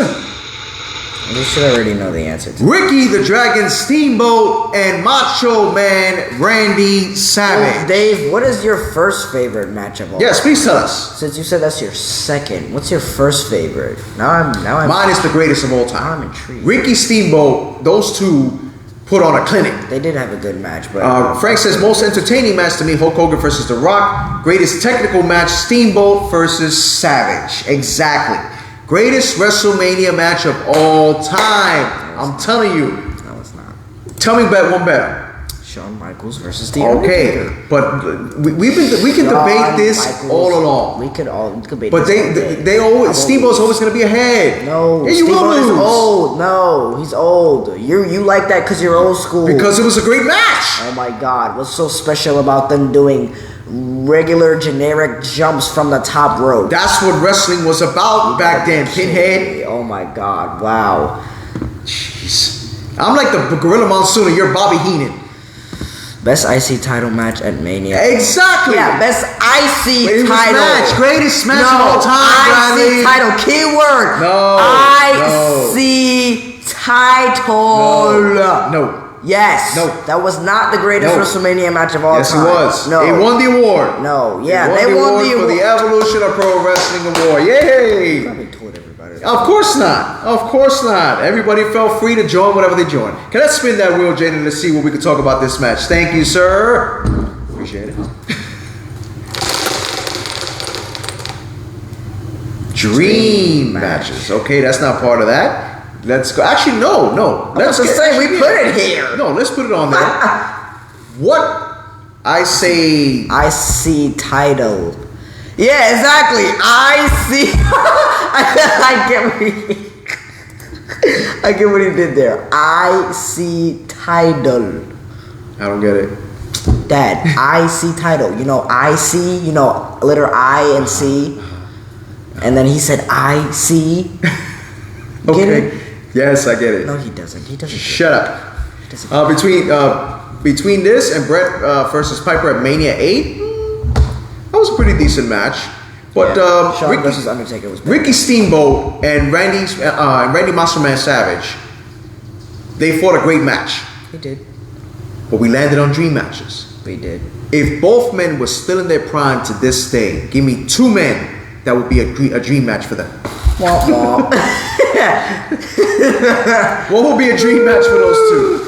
You should already know the answer to Ricky the Dragon Steamboat and Macho Man Randy Savage. Well, Dave, what is your first favorite match of all? Yes, please tell us. Since you said that's your second, what's your first favorite? Now I'm Mine is the greatest of all time. Now I'm intrigued. Ricky Steamboat, those two put on a clinic. They did have a good match, but Frank says most entertaining match to me, Hulk Hogan versus The Rock. Greatest technical match, Steamboat versus Savage. Exactly. Greatest WrestleMania match of all time. I'm telling you. no, it's not. Tell me one better. Shawn Michaels versus The Undertaker. Okay, but we can debate this all along. We could debate. But they always Steamboat's always gonna be ahead. No, yeah, you will Steamboat is lose. old. No, he's old. You like that because you're old school. Because it was a great match. Oh my God, what's so special about them doing regular generic jumps from the top rope? That's what wrestling was about back then, Pinhead. Oh my God, wow. Jeez. I'm like the Gorilla Monsoon and you're Bobby Heenan. Best IC title match at Mania. Exactly. Yeah, best IC greatest title. Match. Greatest match of all time, Bradley. IC title. Keyword. No. IC title. No. Yes. No. That was not the greatest WrestleMania match of all time. Yes, it was. No. It won the award. No. Yeah, they won the award for the Evolution of Pro Wrestling Award. Yay! Probably told everybody. Of course not. Of course not. Everybody felt free to join whatever they joined. Can I spin that wheel, Jaden, to see what we can talk about this match? Thank you, sir. Appreciate it. Dream matches. Okay, that's not part of that. Let's go. Actually, no. Let's just say we put it here. No, let's put it on there. What I say. IC title. Yeah, exactly. IC. I get what he did there. IC title. I don't get it. Dad, IC title. You know, IC. You know, letter I and C. And then he said IC. Okay. Get it? Yes, I get it. No, he doesn't. He doesn't. Shut up. Between this and Brett versus Piper at Mania 8, I was a pretty decent match. But Shawn versus Undertaker was better. Ricky Steamboat and Randy Macho Man Savage, they fought a great match. They did. But we landed on dream matches. We did. If both men were still in their prime to this day, give me two men that would be a dream match for them. Womp womp. What would be a dream match for those two?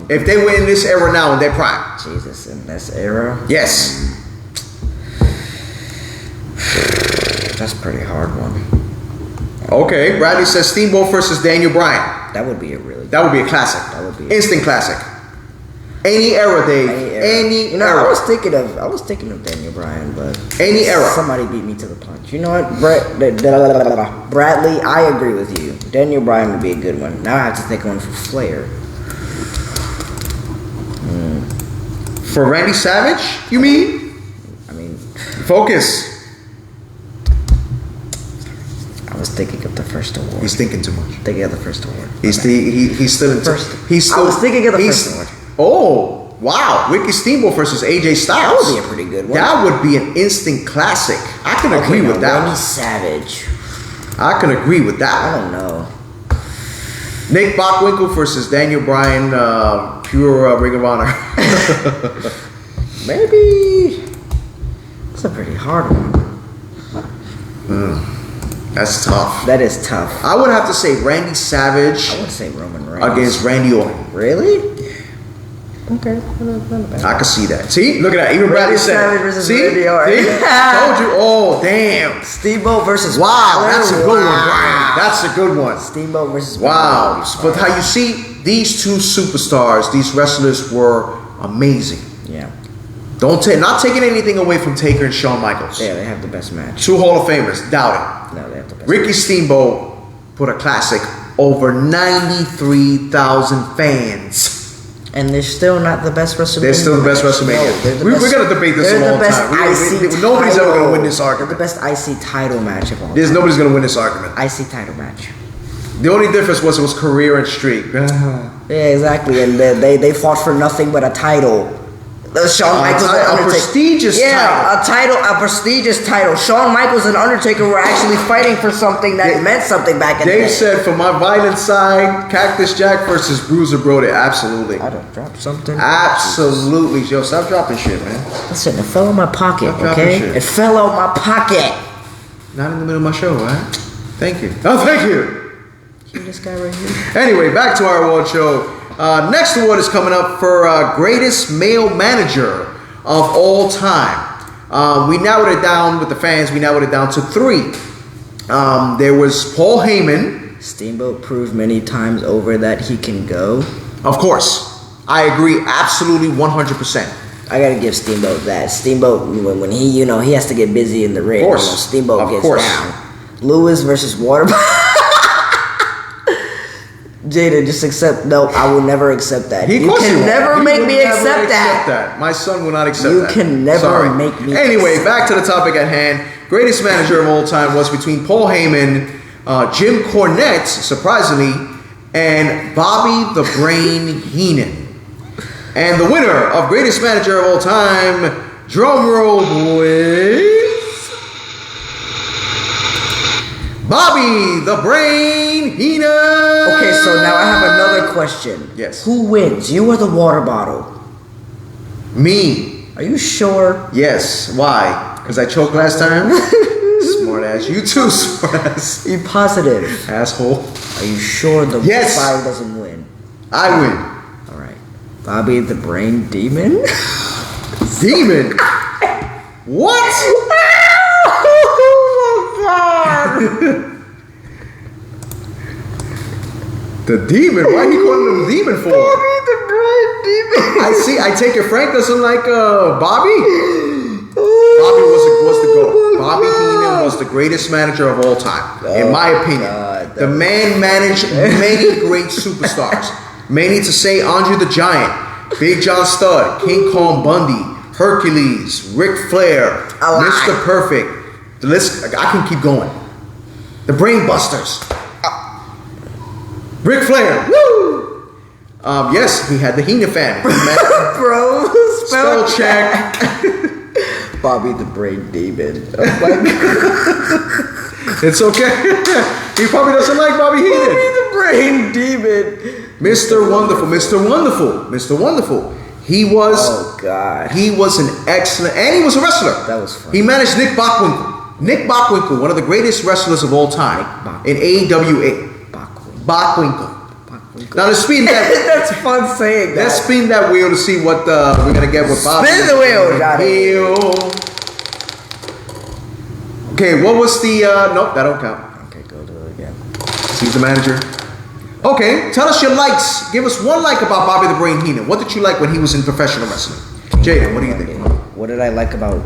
If they were in this era now in their prime. Jesus, in this era? Yes. That's a pretty hard one. Okay, Bradley says Steamboat versus Daniel Bryan. That would be a classic. That would be instant classic. Any era, Dave. Any era. I was thinking of Daniel Bryan, but any era. Somebody beat me to the punch. You know what, Bradley? I agree with you. Daniel Bryan would be a good one. Now I have to think of one for Flair. For Randy Savage, you mean? I mean, focus. I was thinking of the first award. He's thinking too much. Thinking of the first award. He's still in first. I was thinking of the first award. Oh wow! Ricky Steamboat versus AJ Styles. That would be a pretty good one. That would be an instant classic. I can agree with that. Randy Savage. I can agree with that. I don't know. Nick Bockwinkel versus Daniel Bryan, pure Ring of Honor. Maybe. It's a pretty hard one. That's tough. That is tough. I would have to say Randy Savage. I would say Roman Reigns against Randy Orton. Really? Okay. Not bad. I can see that. See, look at that. Even Bradley said. Savage versus See, Randy Orton. See? Told you. Oh, damn. Steamboat versus wow. That's a good one, Brian. That's a good one. Steamboat versus wow. But how you see these two superstars, these wrestlers were amazing. Yeah. Not taking anything away from Taker and Shawn Michaels. Yeah, they have the best match. Two Hall of Famers. Doubt it. No, they have the best. Ricky Steamboat put a classic. Over 93,000 fans. And they're still not the best WrestleMania. They're still the best WrestleMania. No, we're going to debate this a long time. Nobody's ever going to win this argument. The best IC title match of all time. Nobody's going to win this argument. IC title match. The only difference was it was career and streak. Yeah, exactly. And they fought for nothing but a title. Shawn Michaels and Undertaker. A prestigious title. A prestigious title. Shawn Michaels and Undertaker were actually fighting for something that meant something back in the day. Dave said, for my violent side, Cactus Jack versus Bruiser Brody. Absolutely. I done dropped something. Absolutely. Yo, stop dropping shit, man. Listen, it fell in my pocket, okay? It fell out my pocket. Not in the middle of my show, right? Thank you. Oh, thank you. This guy right here. Anyway, back to our award show. Next award is coming up for greatest male manager of all time. We narrowed it down with the fans. We narrowed it down to 3. There was Paul Heyman. Steamboat proved many times over that he can go. Of course. I agree absolutely 100%. I gotta give Steamboat that. Steamboat, when he, he has to get busy in the ring. Of course. Steamboat gets down. Lewis versus Waterboy. Jada, just accept. No, I will never accept that. You can never make me accept that. My son will not accept that. You can never make me. Anyway, back to the topic at hand. Greatest manager of all time was between Paul Heyman, Jim Cornette, surprisingly, and Bobby the Brain Heenan. And the winner of greatest manager of all time, drum roll boys, Bobby the Brain Heenan. Okay, so now I have another question. Yes. Who wins? You or the water bottle? Me. Are you sure? Yes. Why? Because I choked last time? Smart ass. You too, smart ass. You positive? Asshole. Are you sure the fire doesn't win? I win. All right. Bobby the Brain Demon? Demon? What? The demon? Why are you calling him the demon for? Bobby the Brain Demon. I take it Frank doesn't like Bobby? Bobby was the GOAT. Bobby Heenan was the greatest manager of all time, in my opinion. The man managed many great superstars. Many to say Andre the Giant, Big John Studd, King Kong Bundy, Hercules, Ric Flair, Mr. Perfect. The list, I can keep going. The Brain Busters. Ric Flair. Woo! Yes, he had the Heenan family. Bro, spell check. Bobby the Brain Demon. Oh my God. It's okay. He probably doesn't like Bobby Heenan. Bobby the Brain Demon. Mr. Wonderful, Mr. Wonderful, Mr. Wonderful. He was. Oh God. He was an excellent, and he was a wrestler. That was funny. He managed Nick Bockwinkel. Nick Bockwinkel, one of the greatest wrestlers of all time in AEWA. Bockwinkel. Now let's spin that. That's fun saying that. Let's spin that wheel to see what we're gonna get with Bobby. Spin the wheel, Johnny. Okay, what was the? Nope, that don't count. Okay, go do it again. He's the manager. Okay, tell us your likes. Give us one like about Bobby the Brain Heenan. What did you like when he was in professional wrestling? Jaden, what do you think? What did I like about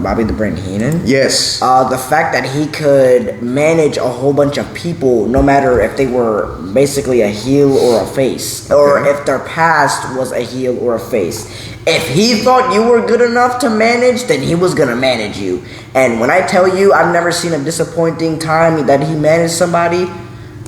Bobby the Brain Heenan? Yes. The fact that he could manage a whole bunch of people, no matter if they were basically a heel or a face, or if their past was a heel or a face. If he thought you were good enough to manage, then he was gonna manage you. And when I tell you, I've never seen a disappointing time that he managed somebody.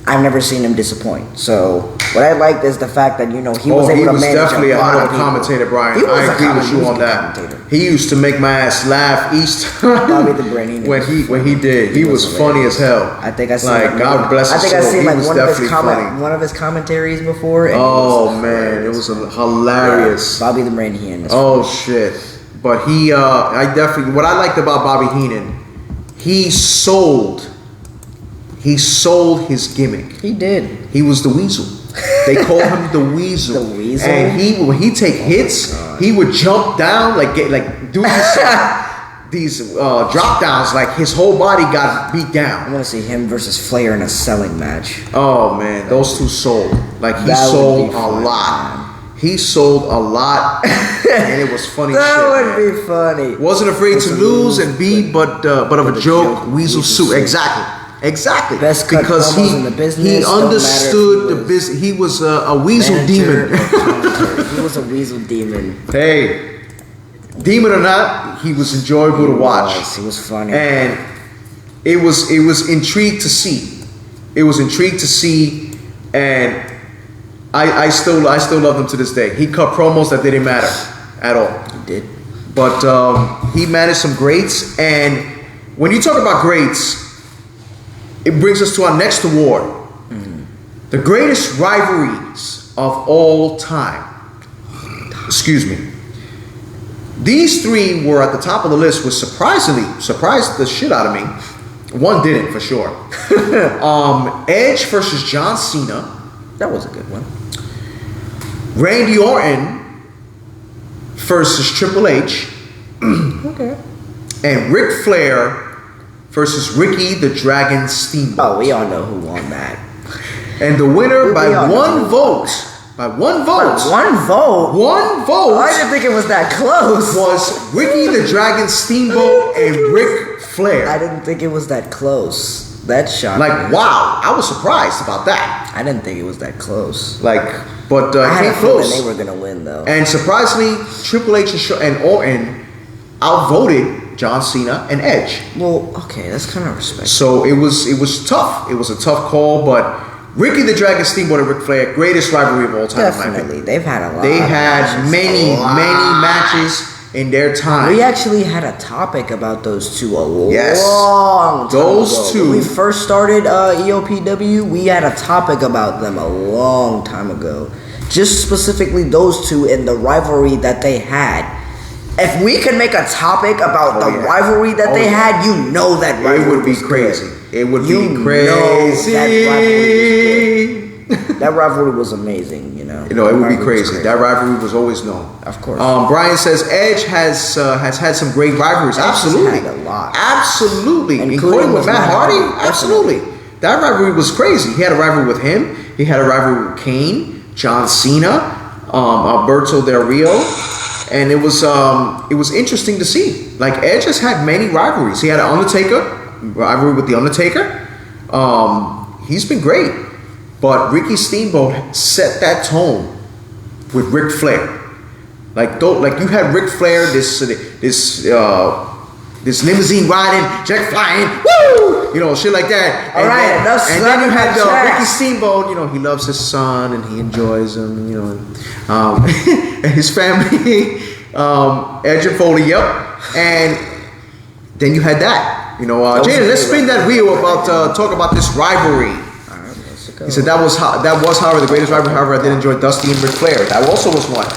I've never seen him disappoint. So what I liked is the fact that he was able to manage. He was definitely a hell of a commentator, Brian. I agree with you on that. He used to make my ass laugh each time. Bobby the Brain Heenan when he did, he was funny as hell. I think I seen God bless his soul. I think I seen like one of his commentaries before. And oh man, it was hilarious. Yeah, Bobby the Brain Heenan. Oh shit! But he, what I liked about Bobby Heenan, he sold his gimmick. He did. He was the Weasel. They called him the Weasel. The Weasel. And when he take hits, he would jump down do these drop downs. Like his whole body got beat down. I want to see him versus Flair in a selling match. Oh man, those two sold. Like he sold a lot. Man. He sold a lot, and it was funny. That would be funny. Wasn't afraid to lose and be, but of a joke. Weasel suit. Exactly. Best cut because in the business. He understood the business. He was a weasel demon. He was a weasel demon. Hey, demon or not, he was enjoyable to watch. He was funny, and it was intrigued to see. It was intrigued to see, and I still love him to this day. He cut promos that didn't matter at all. He did, but he managed some greats. And when you talk about greats, it brings us to our next award. The greatest rivalries of all time. Excuse me. These three were at the top of the list, which surprised the shit out of me. One didn't, for sure. Edge versus John Cena. That was a good one. Randy Orton versus Triple H. Okay. And Ric Flair versus Ricky the Dragon Steamboat. Oh, we all know who won that. And the winner by one vote. By one vote. One vote? One vote. I didn't think it was that close. Was Ricky the Dragon Steamboat and Ric Flair. I didn't think it was that close. That's shocking. Like, wow. I was surprised about that. I didn't think it was that close. But I had came a close. feeling they were going to win, though. And surprisingly, Triple H and Orton outvoted John Cena and Edge. Well, okay, that's kind of respectable. So it was tough. It was a tough call, but Ricky the Dragon Steamboat and Ric Flair, greatest rivalry of all time. Definitely, they've had a lot. They had many matches in their time. We actually had a topic about those two a long time those ago. two. When we first started EOPW, we had a topic about them a long time ago. Just specifically those two and the rivalry that they had. If we could make a topic about the rivalry that they had, you know that rivalry it would be crazy. It would be crazy. That rivalry was amazing, you know. It would be crazy. That rivalry was always known. Of course. Brian says Edge has had some great rivalries. Absolutely. Had a lot. Absolutely. Including with Matt Hardy. Absolutely. That rivalry was crazy. He had a rivalry with him. He had a rivalry with Kane, John Cena, Alberto Del Rio. And it was interesting to see. Like, Edge has had many rivalries. He had an rivalry with the Undertaker. He's been great. But Ricky Steamboat set that tone with Ric Flair. Like you had Ric Flair, this limousine riding, jet flying, woo, shit like that. And then you had Ricky Steamboat. He loves his son and he enjoys him. And his family. Edge and Foley, yep. And then you had that. You know, Jaden, let's spin that wheel about talk about this rivalry. All right, let's go. He said that was however the greatest rivalry. However, I did enjoy Dusty and Ric Flair. That also was one.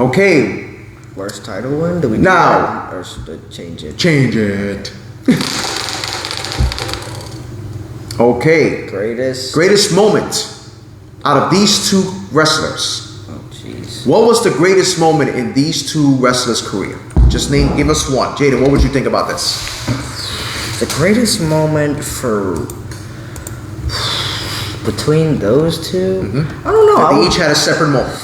Okay. Worst title win? Do we do Now. that, or should we change it? Change it. Okay. Greatest moment out of these two wrestlers. Oh, jeez. What was the greatest moment in these two wrestlers' career? Just give us one. Jaden, what would you think about this? The greatest moment for between those two? I don't know. They each had a separate moment.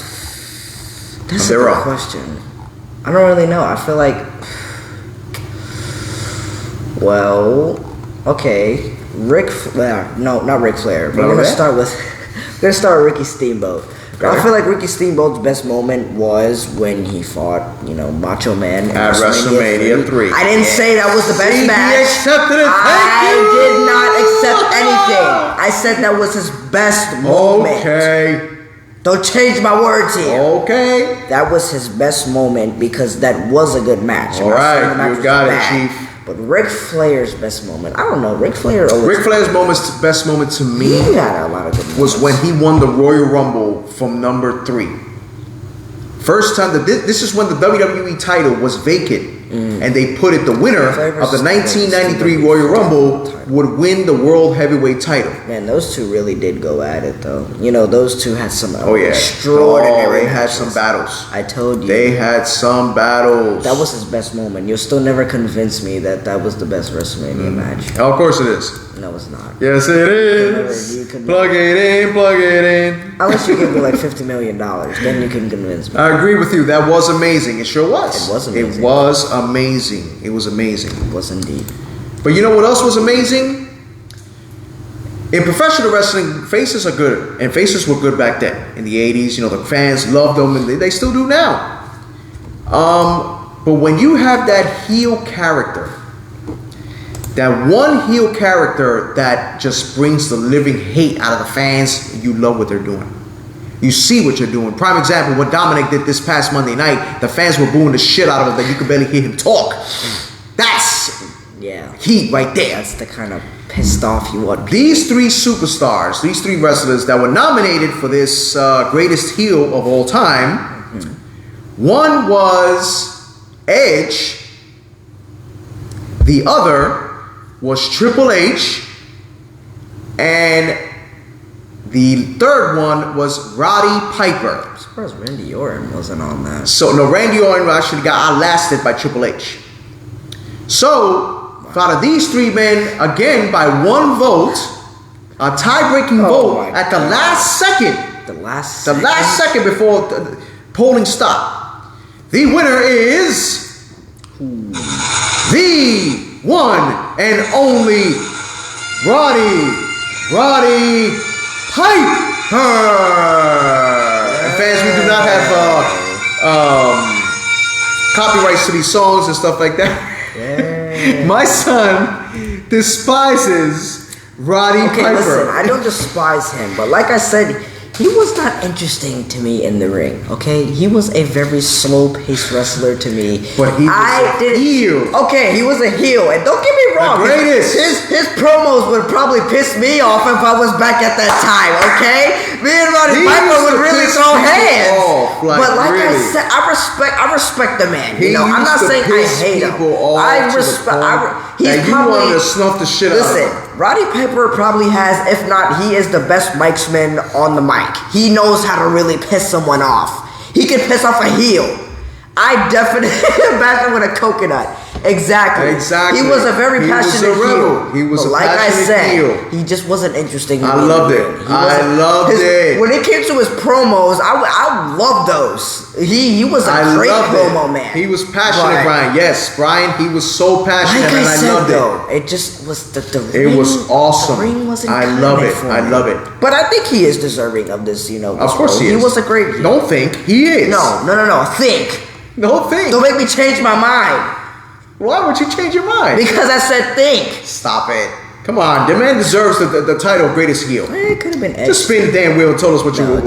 That's a good question. I don't really know. I feel like, well, okay, Rick Flair. No, not Ric Flair. We're gonna start with Ricky Steamboat. I feel like Ricky Steamboat's best moment was when he fought, Macho Man at WrestleMania 3. I didn't say that was the best match. He accepted it. I did not accept anything. I said that was his best moment. Okay. Don't change my words here. Okay. That was his best moment because that was a good match. All right, you got it, Chief. But Ric Flair's best moment, I don't know. Ric Flair's best moment to me he had a lot of good moments. was when he won the Royal Rumble from number 3. First time this is when the WWE title was vacant. And they put it, the winner of the 1993 Royal Rumble would win the World Heavyweight title. Man, those two really did go at it, though. Those two had some extraordinary. They had some battles. I told you. They had some battles. That was his best moment. You'll still never convince me that that was the best WrestleMania match. Of course it is. No, it's not. Yes, it is. Plug it in. Unless you give me like $50 million, then you can convince me. I agree with you. That was amazing. It sure was. It was amazing. It was amazing. It was amazing. It was indeed. But you know what else was amazing? In professional wrestling, faces are good. And faces were good back then. In the 80s, the fans loved them, and they still do now. But when you have that heel character, that one heel character that just brings the living hate out of the fans, you love what they're doing. You see what you're doing. Prime example, what Dominic did this past Monday night, the fans were booing the shit out of him that you could barely hear him talk. That's heat right there. That's the kind of pissed off you want. These three superstars, these three wrestlers that were nominated for this greatest heel of all time, one was Edge, the other was Triple H, and the third one was Roddy Piper. I'm surprised Randy Orton wasn't on that. So, no, Randy Orton actually got outlasted by Triple H. So, out of these three men, again, by one vote, a tie-breaking vote at the last second. The last second before the polling stopped. The winner is the one and only Roddy Piper. And fans, we do not have copyrights to these songs and stuff like that. My son despises Roddy Piper. Listen, I don't despise him, but like I said, he was not interesting to me in the ring, okay? He was a very slow-paced wrestler to me. But he was a heel. Okay, he was a heel. And don't get me wrong. The greatest. His promos would probably piss me off if I was back at that time, okay? Me and Roddy Piper would really throw hands. But like I said, I respect the man. I'm not saying I hate him. I respect. He's probably wanted to snuff the shit out of him. Listen, Roddy Piper probably has, if not, he is the best mic'sman on the mic. He knows how to really piss someone off. He can piss off a heel. I definitely bash him with a coconut. Exactly. He was a very passionate heel. He was a like I passionate said, heel. he just wasn't interesting. I loved it. I loved it. When it came to his promos, I loved those. He was a great promo man. He was passionate, Brian. Yes, Brian. He was so passionate, and I loved it. It just was the ring. It was awesome. The ring wasn't. I love it. But I think he is deserving of this. This of course he is. He was a great heel. Don't think he is. No. Think. Don't think. Don't make me change my mind. Why would you change your mind? Because I said think. Stop it. Come on, the man deserves the title of greatest heel. It could have been Edge. Just spin the damn wheel and tell us what you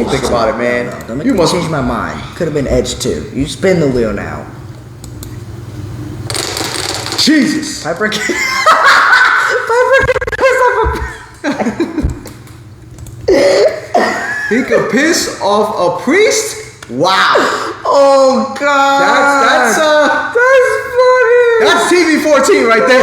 think about it, man. No, You must change my mind. Could have been Edge too. You spin the wheel now. Jesus. Piper. He could piss off a priest? Wow. Oh God. That's funny. That's TV-14 right there.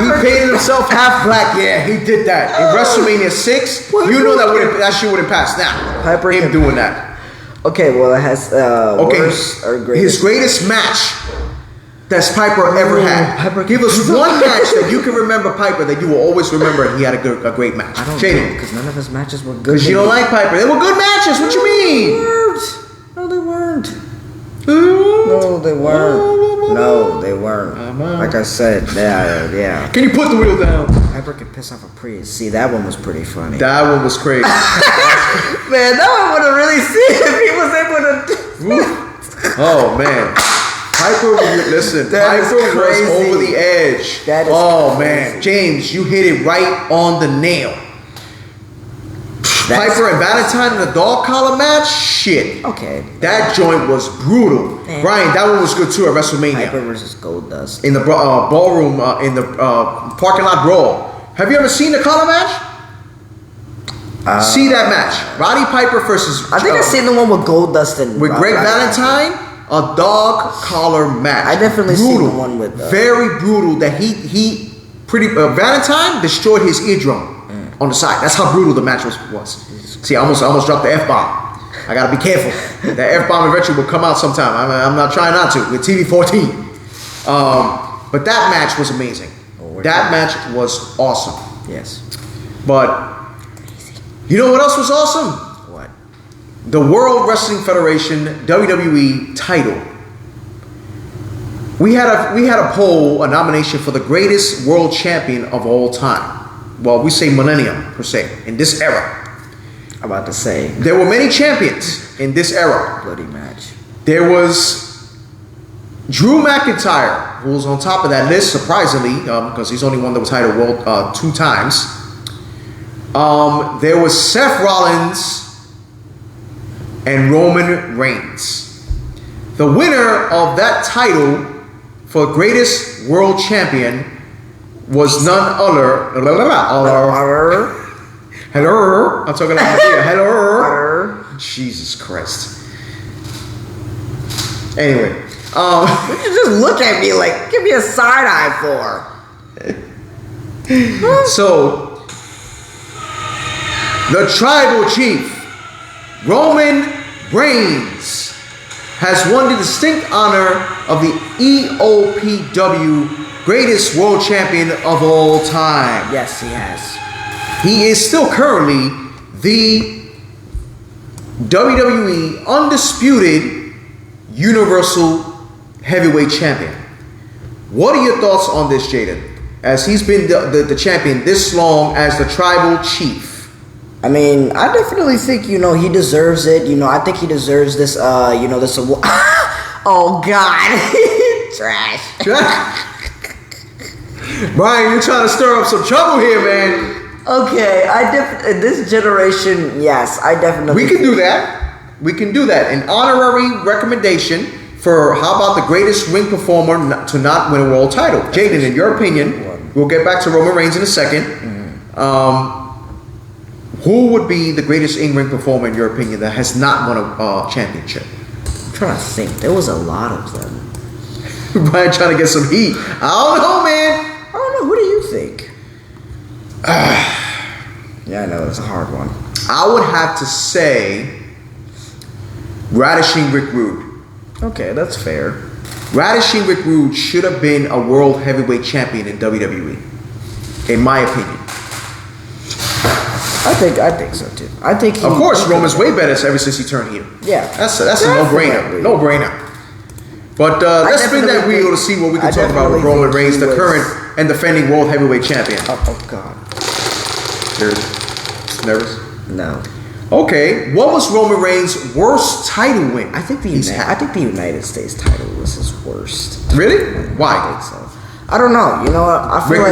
He painted himself half black. Yeah, he did that in WrestleMania 6. You know that shit wouldn't pass now. Piper him doing that. Okay, well it has worst or greatest. His greatest match that's Piper ever had. Piper, give us one match that you can remember Piper that you will always remember he had a great match. I don't know, because none of his matches were good. Because you don't like Piper. They were good matches. What you mean? No, they weren't. No, they weren't. No, they weren't. Like I said, yeah. Can you put the wheel down? Piper could piss off a priest. See, that one was pretty funny. That one was crazy. Man, that one would have really seen if he was able to. Oh man. Piper was over the edge. That is man. James, you hit it right on the nail. Piper and Valentine in the dog collar match? Shit. Okay. That joint was brutal. Man. Brian, that one was good too at WrestleMania. Piper versus Goldust. In the ballroom, in the parking lot brawl. Have you ever seen the collar match? See that match. Roddy Piper versus... I think I've seen the one with Goldust and... With Greg Valentine. A dog collar match. I definitely seen the one with... very brutal that Valentine destroyed his eardrum on the side. That's how brutal the match was. See, I almost dropped the F-bomb. I gotta be careful. That F-bomb eventually will come out sometime. I'm not trying not to with TV-14. But that match was amazing. That match was awesome. Yes. But you know what else was awesome? What? The World Wrestling Federation WWE title. We had a poll, a nomination for the greatest world champion of all time. Well, we say millennium, per se, in this era. I'm about to say. There were many champions in this era. Bloody match. There was Drew McIntyre, who was on top of that list, surprisingly, because he's the only one that was titled world 2 times. There was Seth Rollins and Roman Reigns. The winner of that title for greatest world champion was none other. Hello. I'm talking about hello. Jesus Christ. Anyway, you just look at me like, give me a side eye for. So, the tribal chief, Roman Reigns, has won the distinct honor of the EOPW greatest world champion of all time. Yes, he has. He is still currently the WWE undisputed Universal Heavyweight Champion. What are your thoughts on this, Jaden? As he's been the champion this long as the tribal chief. I mean, I definitely think, he deserves it. I think he deserves this, this award. Oh, God. Trash. Brian, you're trying to stir up some trouble here, man. Okay, in this generation, yes, I definitely... We can do that. We can do that. An honorary recommendation for how about the greatest ring performer to not win a world title. Jaden, in your opinion, we'll get back to Roman Reigns in a second. Who would be the greatest in-ring performer in your opinion that has not won a championship? I'm trying to think. There was a lot of them. Brian trying to get some heat. I don't know, man. I don't know. Who do you think? Yeah, I know. It's a hard one. I would have to say Ravishing Rick Rude. Okay, that's fair. Ravishing Rick Rude should have been a world heavyweight champion in WWE, in my opinion. I think so too. I think of course Roman's way better ever since he turned heel. Yeah, that's a no-brainer. No-brainer. But let's spin that wheel to see what we can talk about with Roman Reigns, the current and defending world heavyweight champion. Oh God. Nervous? No. Okay, what was Roman Reigns' worst title win? I think the United States title was his worst. Really? Why? I think so. I don't know. You know what? I feel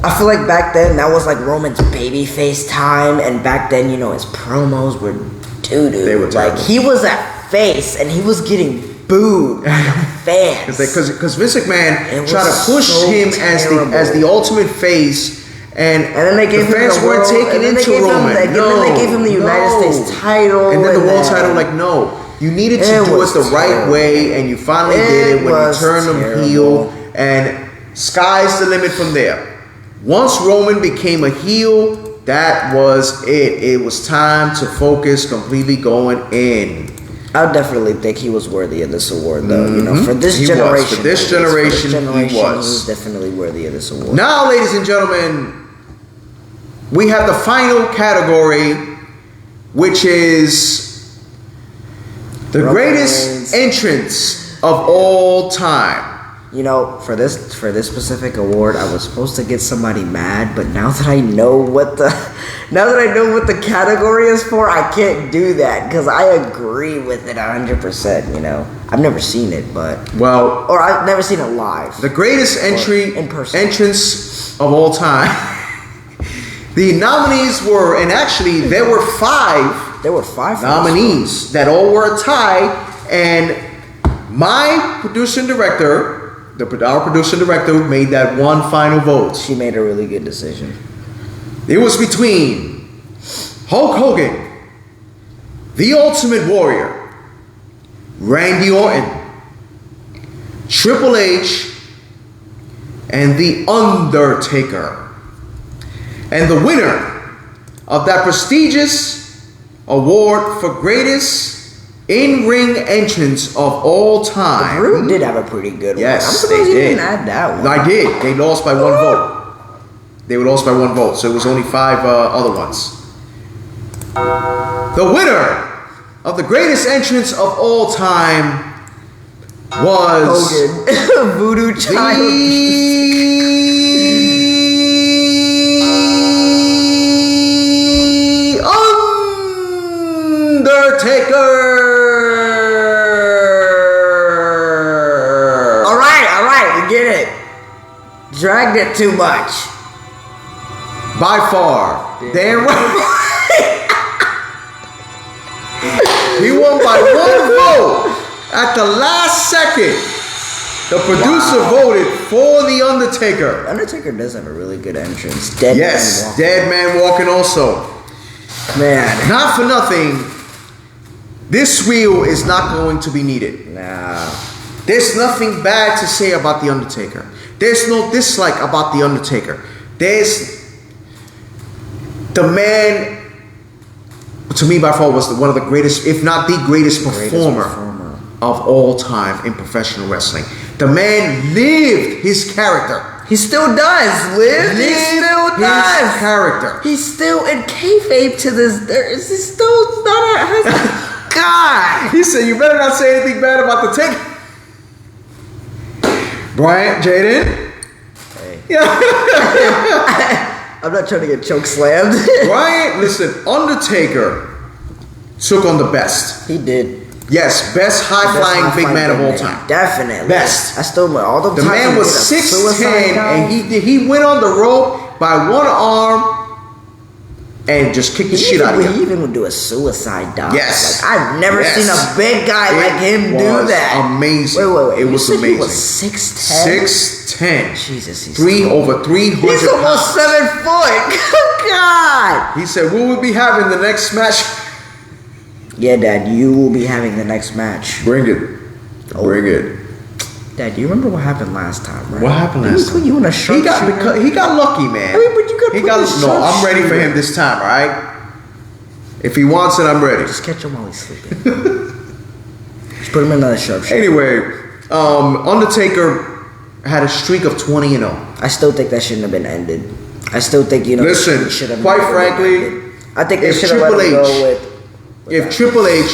I feel like back then that was like Roman's babyface time, and back then, you know, his promos were doo-doo. They were terrible. Like, he was at face and he was getting booed by the fans. Because Vince McMahon It tried to was push so him terrible. as the ultimate face, and then they gave the him fans the weren't world, taking and then they into gave him Roman. the- and then they gave him the United States title, and then the and world then- title. Like, no, you needed to It do it was the right terrible. way, and you finally did it when you was turned him terrible. heel, and sky's the limit from there. Once Roman became a heel, that was it. It was time to focus completely going in. I would definitely think he was worthy of this award, though. You know, for this He was. generation, For this at least. generation, he was. definitely worthy of this award. Now, ladies and gentlemen, we have the final category, which is the Roman greatest Reigns. entrance of all time. You know, for this specific award, I was supposed to get somebody mad, but now that I know what the category is for, I can't do that because I agree with it 100%. You know, I've never seen it, Well, or I've never seen it live. the greatest in person. entrance of all time. The nominees were, and actually there were 5 There were 5 for this nominees that all were a tie, and my producer and director, our producer and director, made that one final vote. one. She made a really good decision. It was between Hulk Hogan, The Ultimate Warrior, Randy Orton, Triple H, and The Undertaker. And the winner of that prestigious award for greatest in-ring entrance of all time. Drew did have a pretty good one. Yes, I'm surprised they you did. didn't add that one. I did. They lost by 1 vote. They were lost by 1 vote, so it was only 5 other ones. The winner of the greatest entrance of all time was Hogan. Voodoo Child. The Undertaker. All right, we get it. Dragged it too much. By far. Damn right. He won by 1 vote at the last second. The producer voted for The Undertaker. Undertaker does have a really good entrance. Dead Yes, Man Walking. Dead Man Walking also. Man. Not for nothing, this wheel is not going to be needed. Nah. There's nothing bad to say about The Undertaker. There's no dislike about The Undertaker. The man, to me by far, was one of the greatest, if not the greatest performer of all time in professional wrestling. The man lived his character. He still does, Liv. He still His does. character. He's still in kayfabe to this. He's still not. God. He said, "You better not say anything bad about the Taker." Bryant, Jaden. Hey. Yeah. I'm not trying to get choke slammed. Bryant, listen, Undertaker took on the best. He did. Yes, best high-flying big man of all time. Definitely. Best. I still all the The times man he was did a suicide 6'10", dive. and he went on the rope by 1 arm and just kicked the shit out of He him. even would do a suicide dive. Yes. Like, I've never Yes. seen a big guy like him do was that. amazing. Wait. It You was said amazing. He was 6'10". 6'10". Jesus, he's Over 300 He's almost pounds. 7 foot. God. He said, "We will be having the next match." Yeah, Dad, you will be having the next match. Bring it. Bring it. Dad, you remember what happened last time, right? What happened Didn't last we put time? you in a sharpshooter? He got lucky, man. I mean, but you got He put got in a no. I'm ready for sharpshooter. him this time. All right. If he wants it, I'm ready. Just catch him while he's sleeping. Just put him in another sharpshooter. Anyway, Undertaker had a streak of 20-0. I still think that shouldn't have been ended. I still think, Listen, it should have quite been frankly, ended. I think they if should have let Triple him go H- with. If Triple H,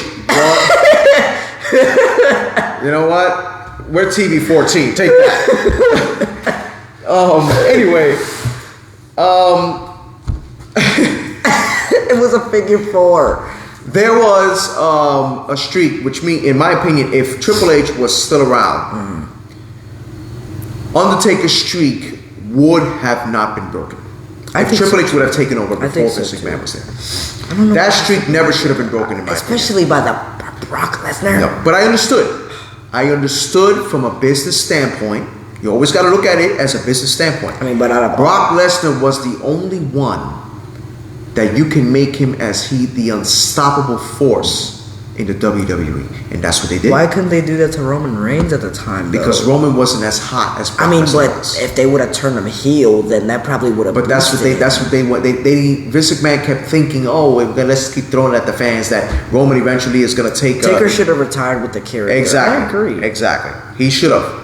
you know what? We're TV 14. Take that. Anyway, It was a figure 4. there was a streak, which in my opinion, if Triple H was still around, Undertaker's streak would have not been broken. If Triple H would have taken over before Vince McMahon was there. I don't know. That streak never should have been broken in my especially opinion. by the Brock Lesnar. No, but I understood. I understood from a business standpoint. You always got to look at it as a business standpoint. I mean, but Brock Lesnar was the only one that you can make him as the unstoppable force in the WWE, and that's what they did. Why couldn't they do that to Roman Reigns at the time? Because Roman wasn't as hot as Brock Lesnar was. If they would have turned him heel, then that probably would have. But that's what they want. Vince McMahon kept thinking, let's keep throwing it at the fans that Roman eventually is going to take. Taker should have retired with the character. Exactly. I agree. Exactly. He should have.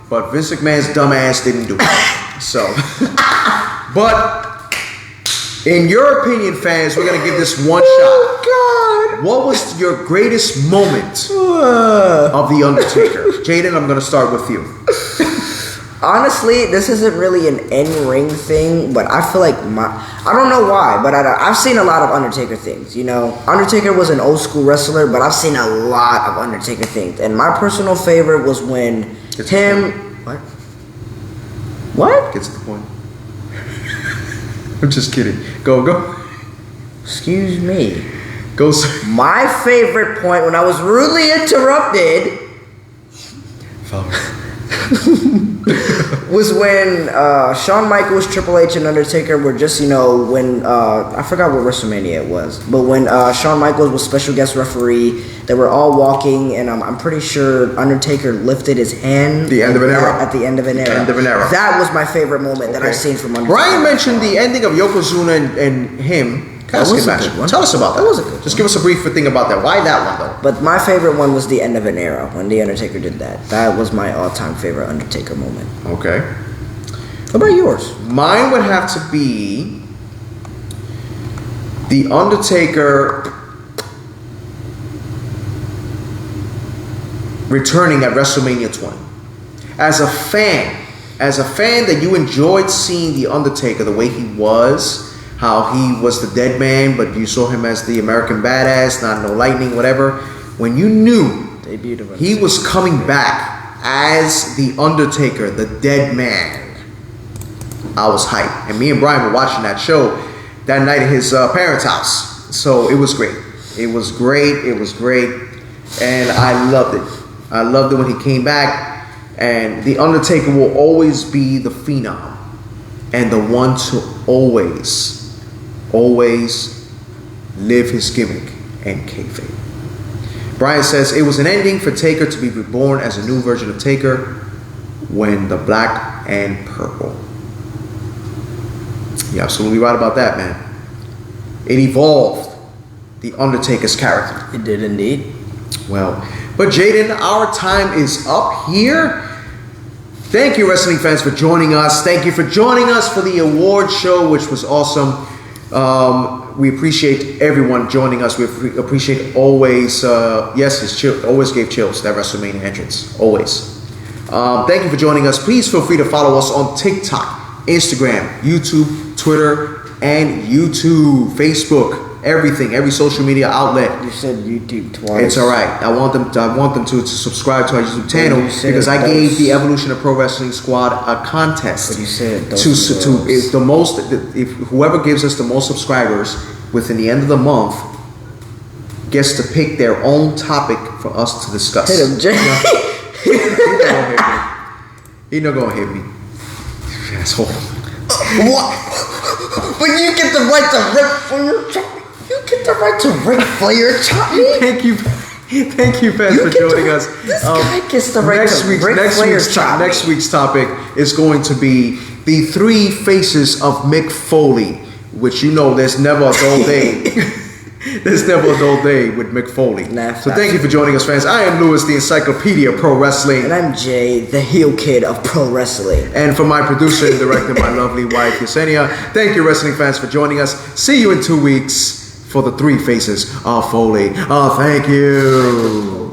But Vince McMahon's dumb ass didn't do it. So, but in your opinion, fans, we're gonna give this one shot. God. What was your greatest moment of The Undertaker? Jaden, I'm gonna start with you. Honestly, this isn't really an in-ring thing, but I feel like I don't know why, but I've seen a lot of Undertaker things. You know, Undertaker was an old school wrestler, but I've seen a lot of Undertaker things, and my personal favorite was when What? What? Gets to the point. I'm just kidding. Go. Excuse me. Go, sir. My favorite point when I was rudely interrupted was when Shawn Michaels, Triple H, and Undertaker were just, when I forgot what WrestleMania it was, but when Shawn Michaels was special guest referee, they were all walking, and I'm pretty sure Undertaker lifted his hand. The end of an era. At the end of an era. End of an era. That was my favorite moment that I've seen from Undertaker. Brian mentioned the ending of Yokozuna and him. That was a good one. Tell us about that. That was a good one. Just give us a brief thing about that. Why that one, though? But my favorite one was the end of an era, when The Undertaker did that. That was my all-time favorite Undertaker moment. Okay. What about yours? Mine would have to be The Undertaker returning at WrestleMania 20. As a fan that you enjoyed seeing The Undertaker the way he was, how he was the dead man, but you saw him as the American badass, not no lightning, whatever. When you knew he was coming back as the Undertaker, the dead man, I was hyped. And me and Brian were watching that show that night at his parents' house. So it was great. It was great. And I loved it. I loved it when he came back. And the Undertaker will always be the phenom and the one to always live his gimmick and kayfabe. Brian says it was an ending for Taker to be reborn as a new version of Taker when the black and purple. You're absolutely right about that, man. It evolved the Undertaker's character. It did indeed. Well, but Jaden, our time is up here. Thank you, wrestling fans, for joining us. Thank you for joining us for the award show, which was awesome. We appreciate everyone joining us. We appreciate always, always gave chills, that WrestleMania entrance. Always. Thank you for joining us. Please feel free to follow us on TikTok, Instagram, YouTube, Twitter, and Facebook. Everything, every social media outlet. You said YouTube twice. It's all right. I want them to subscribe to our YouTube channel because I gave the Evolution of Pro Wrestling Squad a contest. But you said if whoever gives us the most subscribers within the end of the month gets to pick their own topic for us to discuss. Hit him, Jay. He's not gonna hit me. Asshole. What? But you get the right to rip for your. You get the right to Ric Flair chop me. Thank you, fans, for joining us. This guy gets the right to Ric Flair chop me. Next week's topic is going to be the 3 faces of Mick Foley, which there's never a dull day. There's never a dull day with Mick Foley. So thank you for joining us, fans. I am Louis, the Encyclopedia of Pro Wrestling. And I'm Jay, the heel kid of Pro Wrestling. And for my producer and director, my lovely wife, Yesenia. Thank you, wrestling fans, for joining us. See you in 2 weeks for the 3 faces of Foley. Oh, thank you.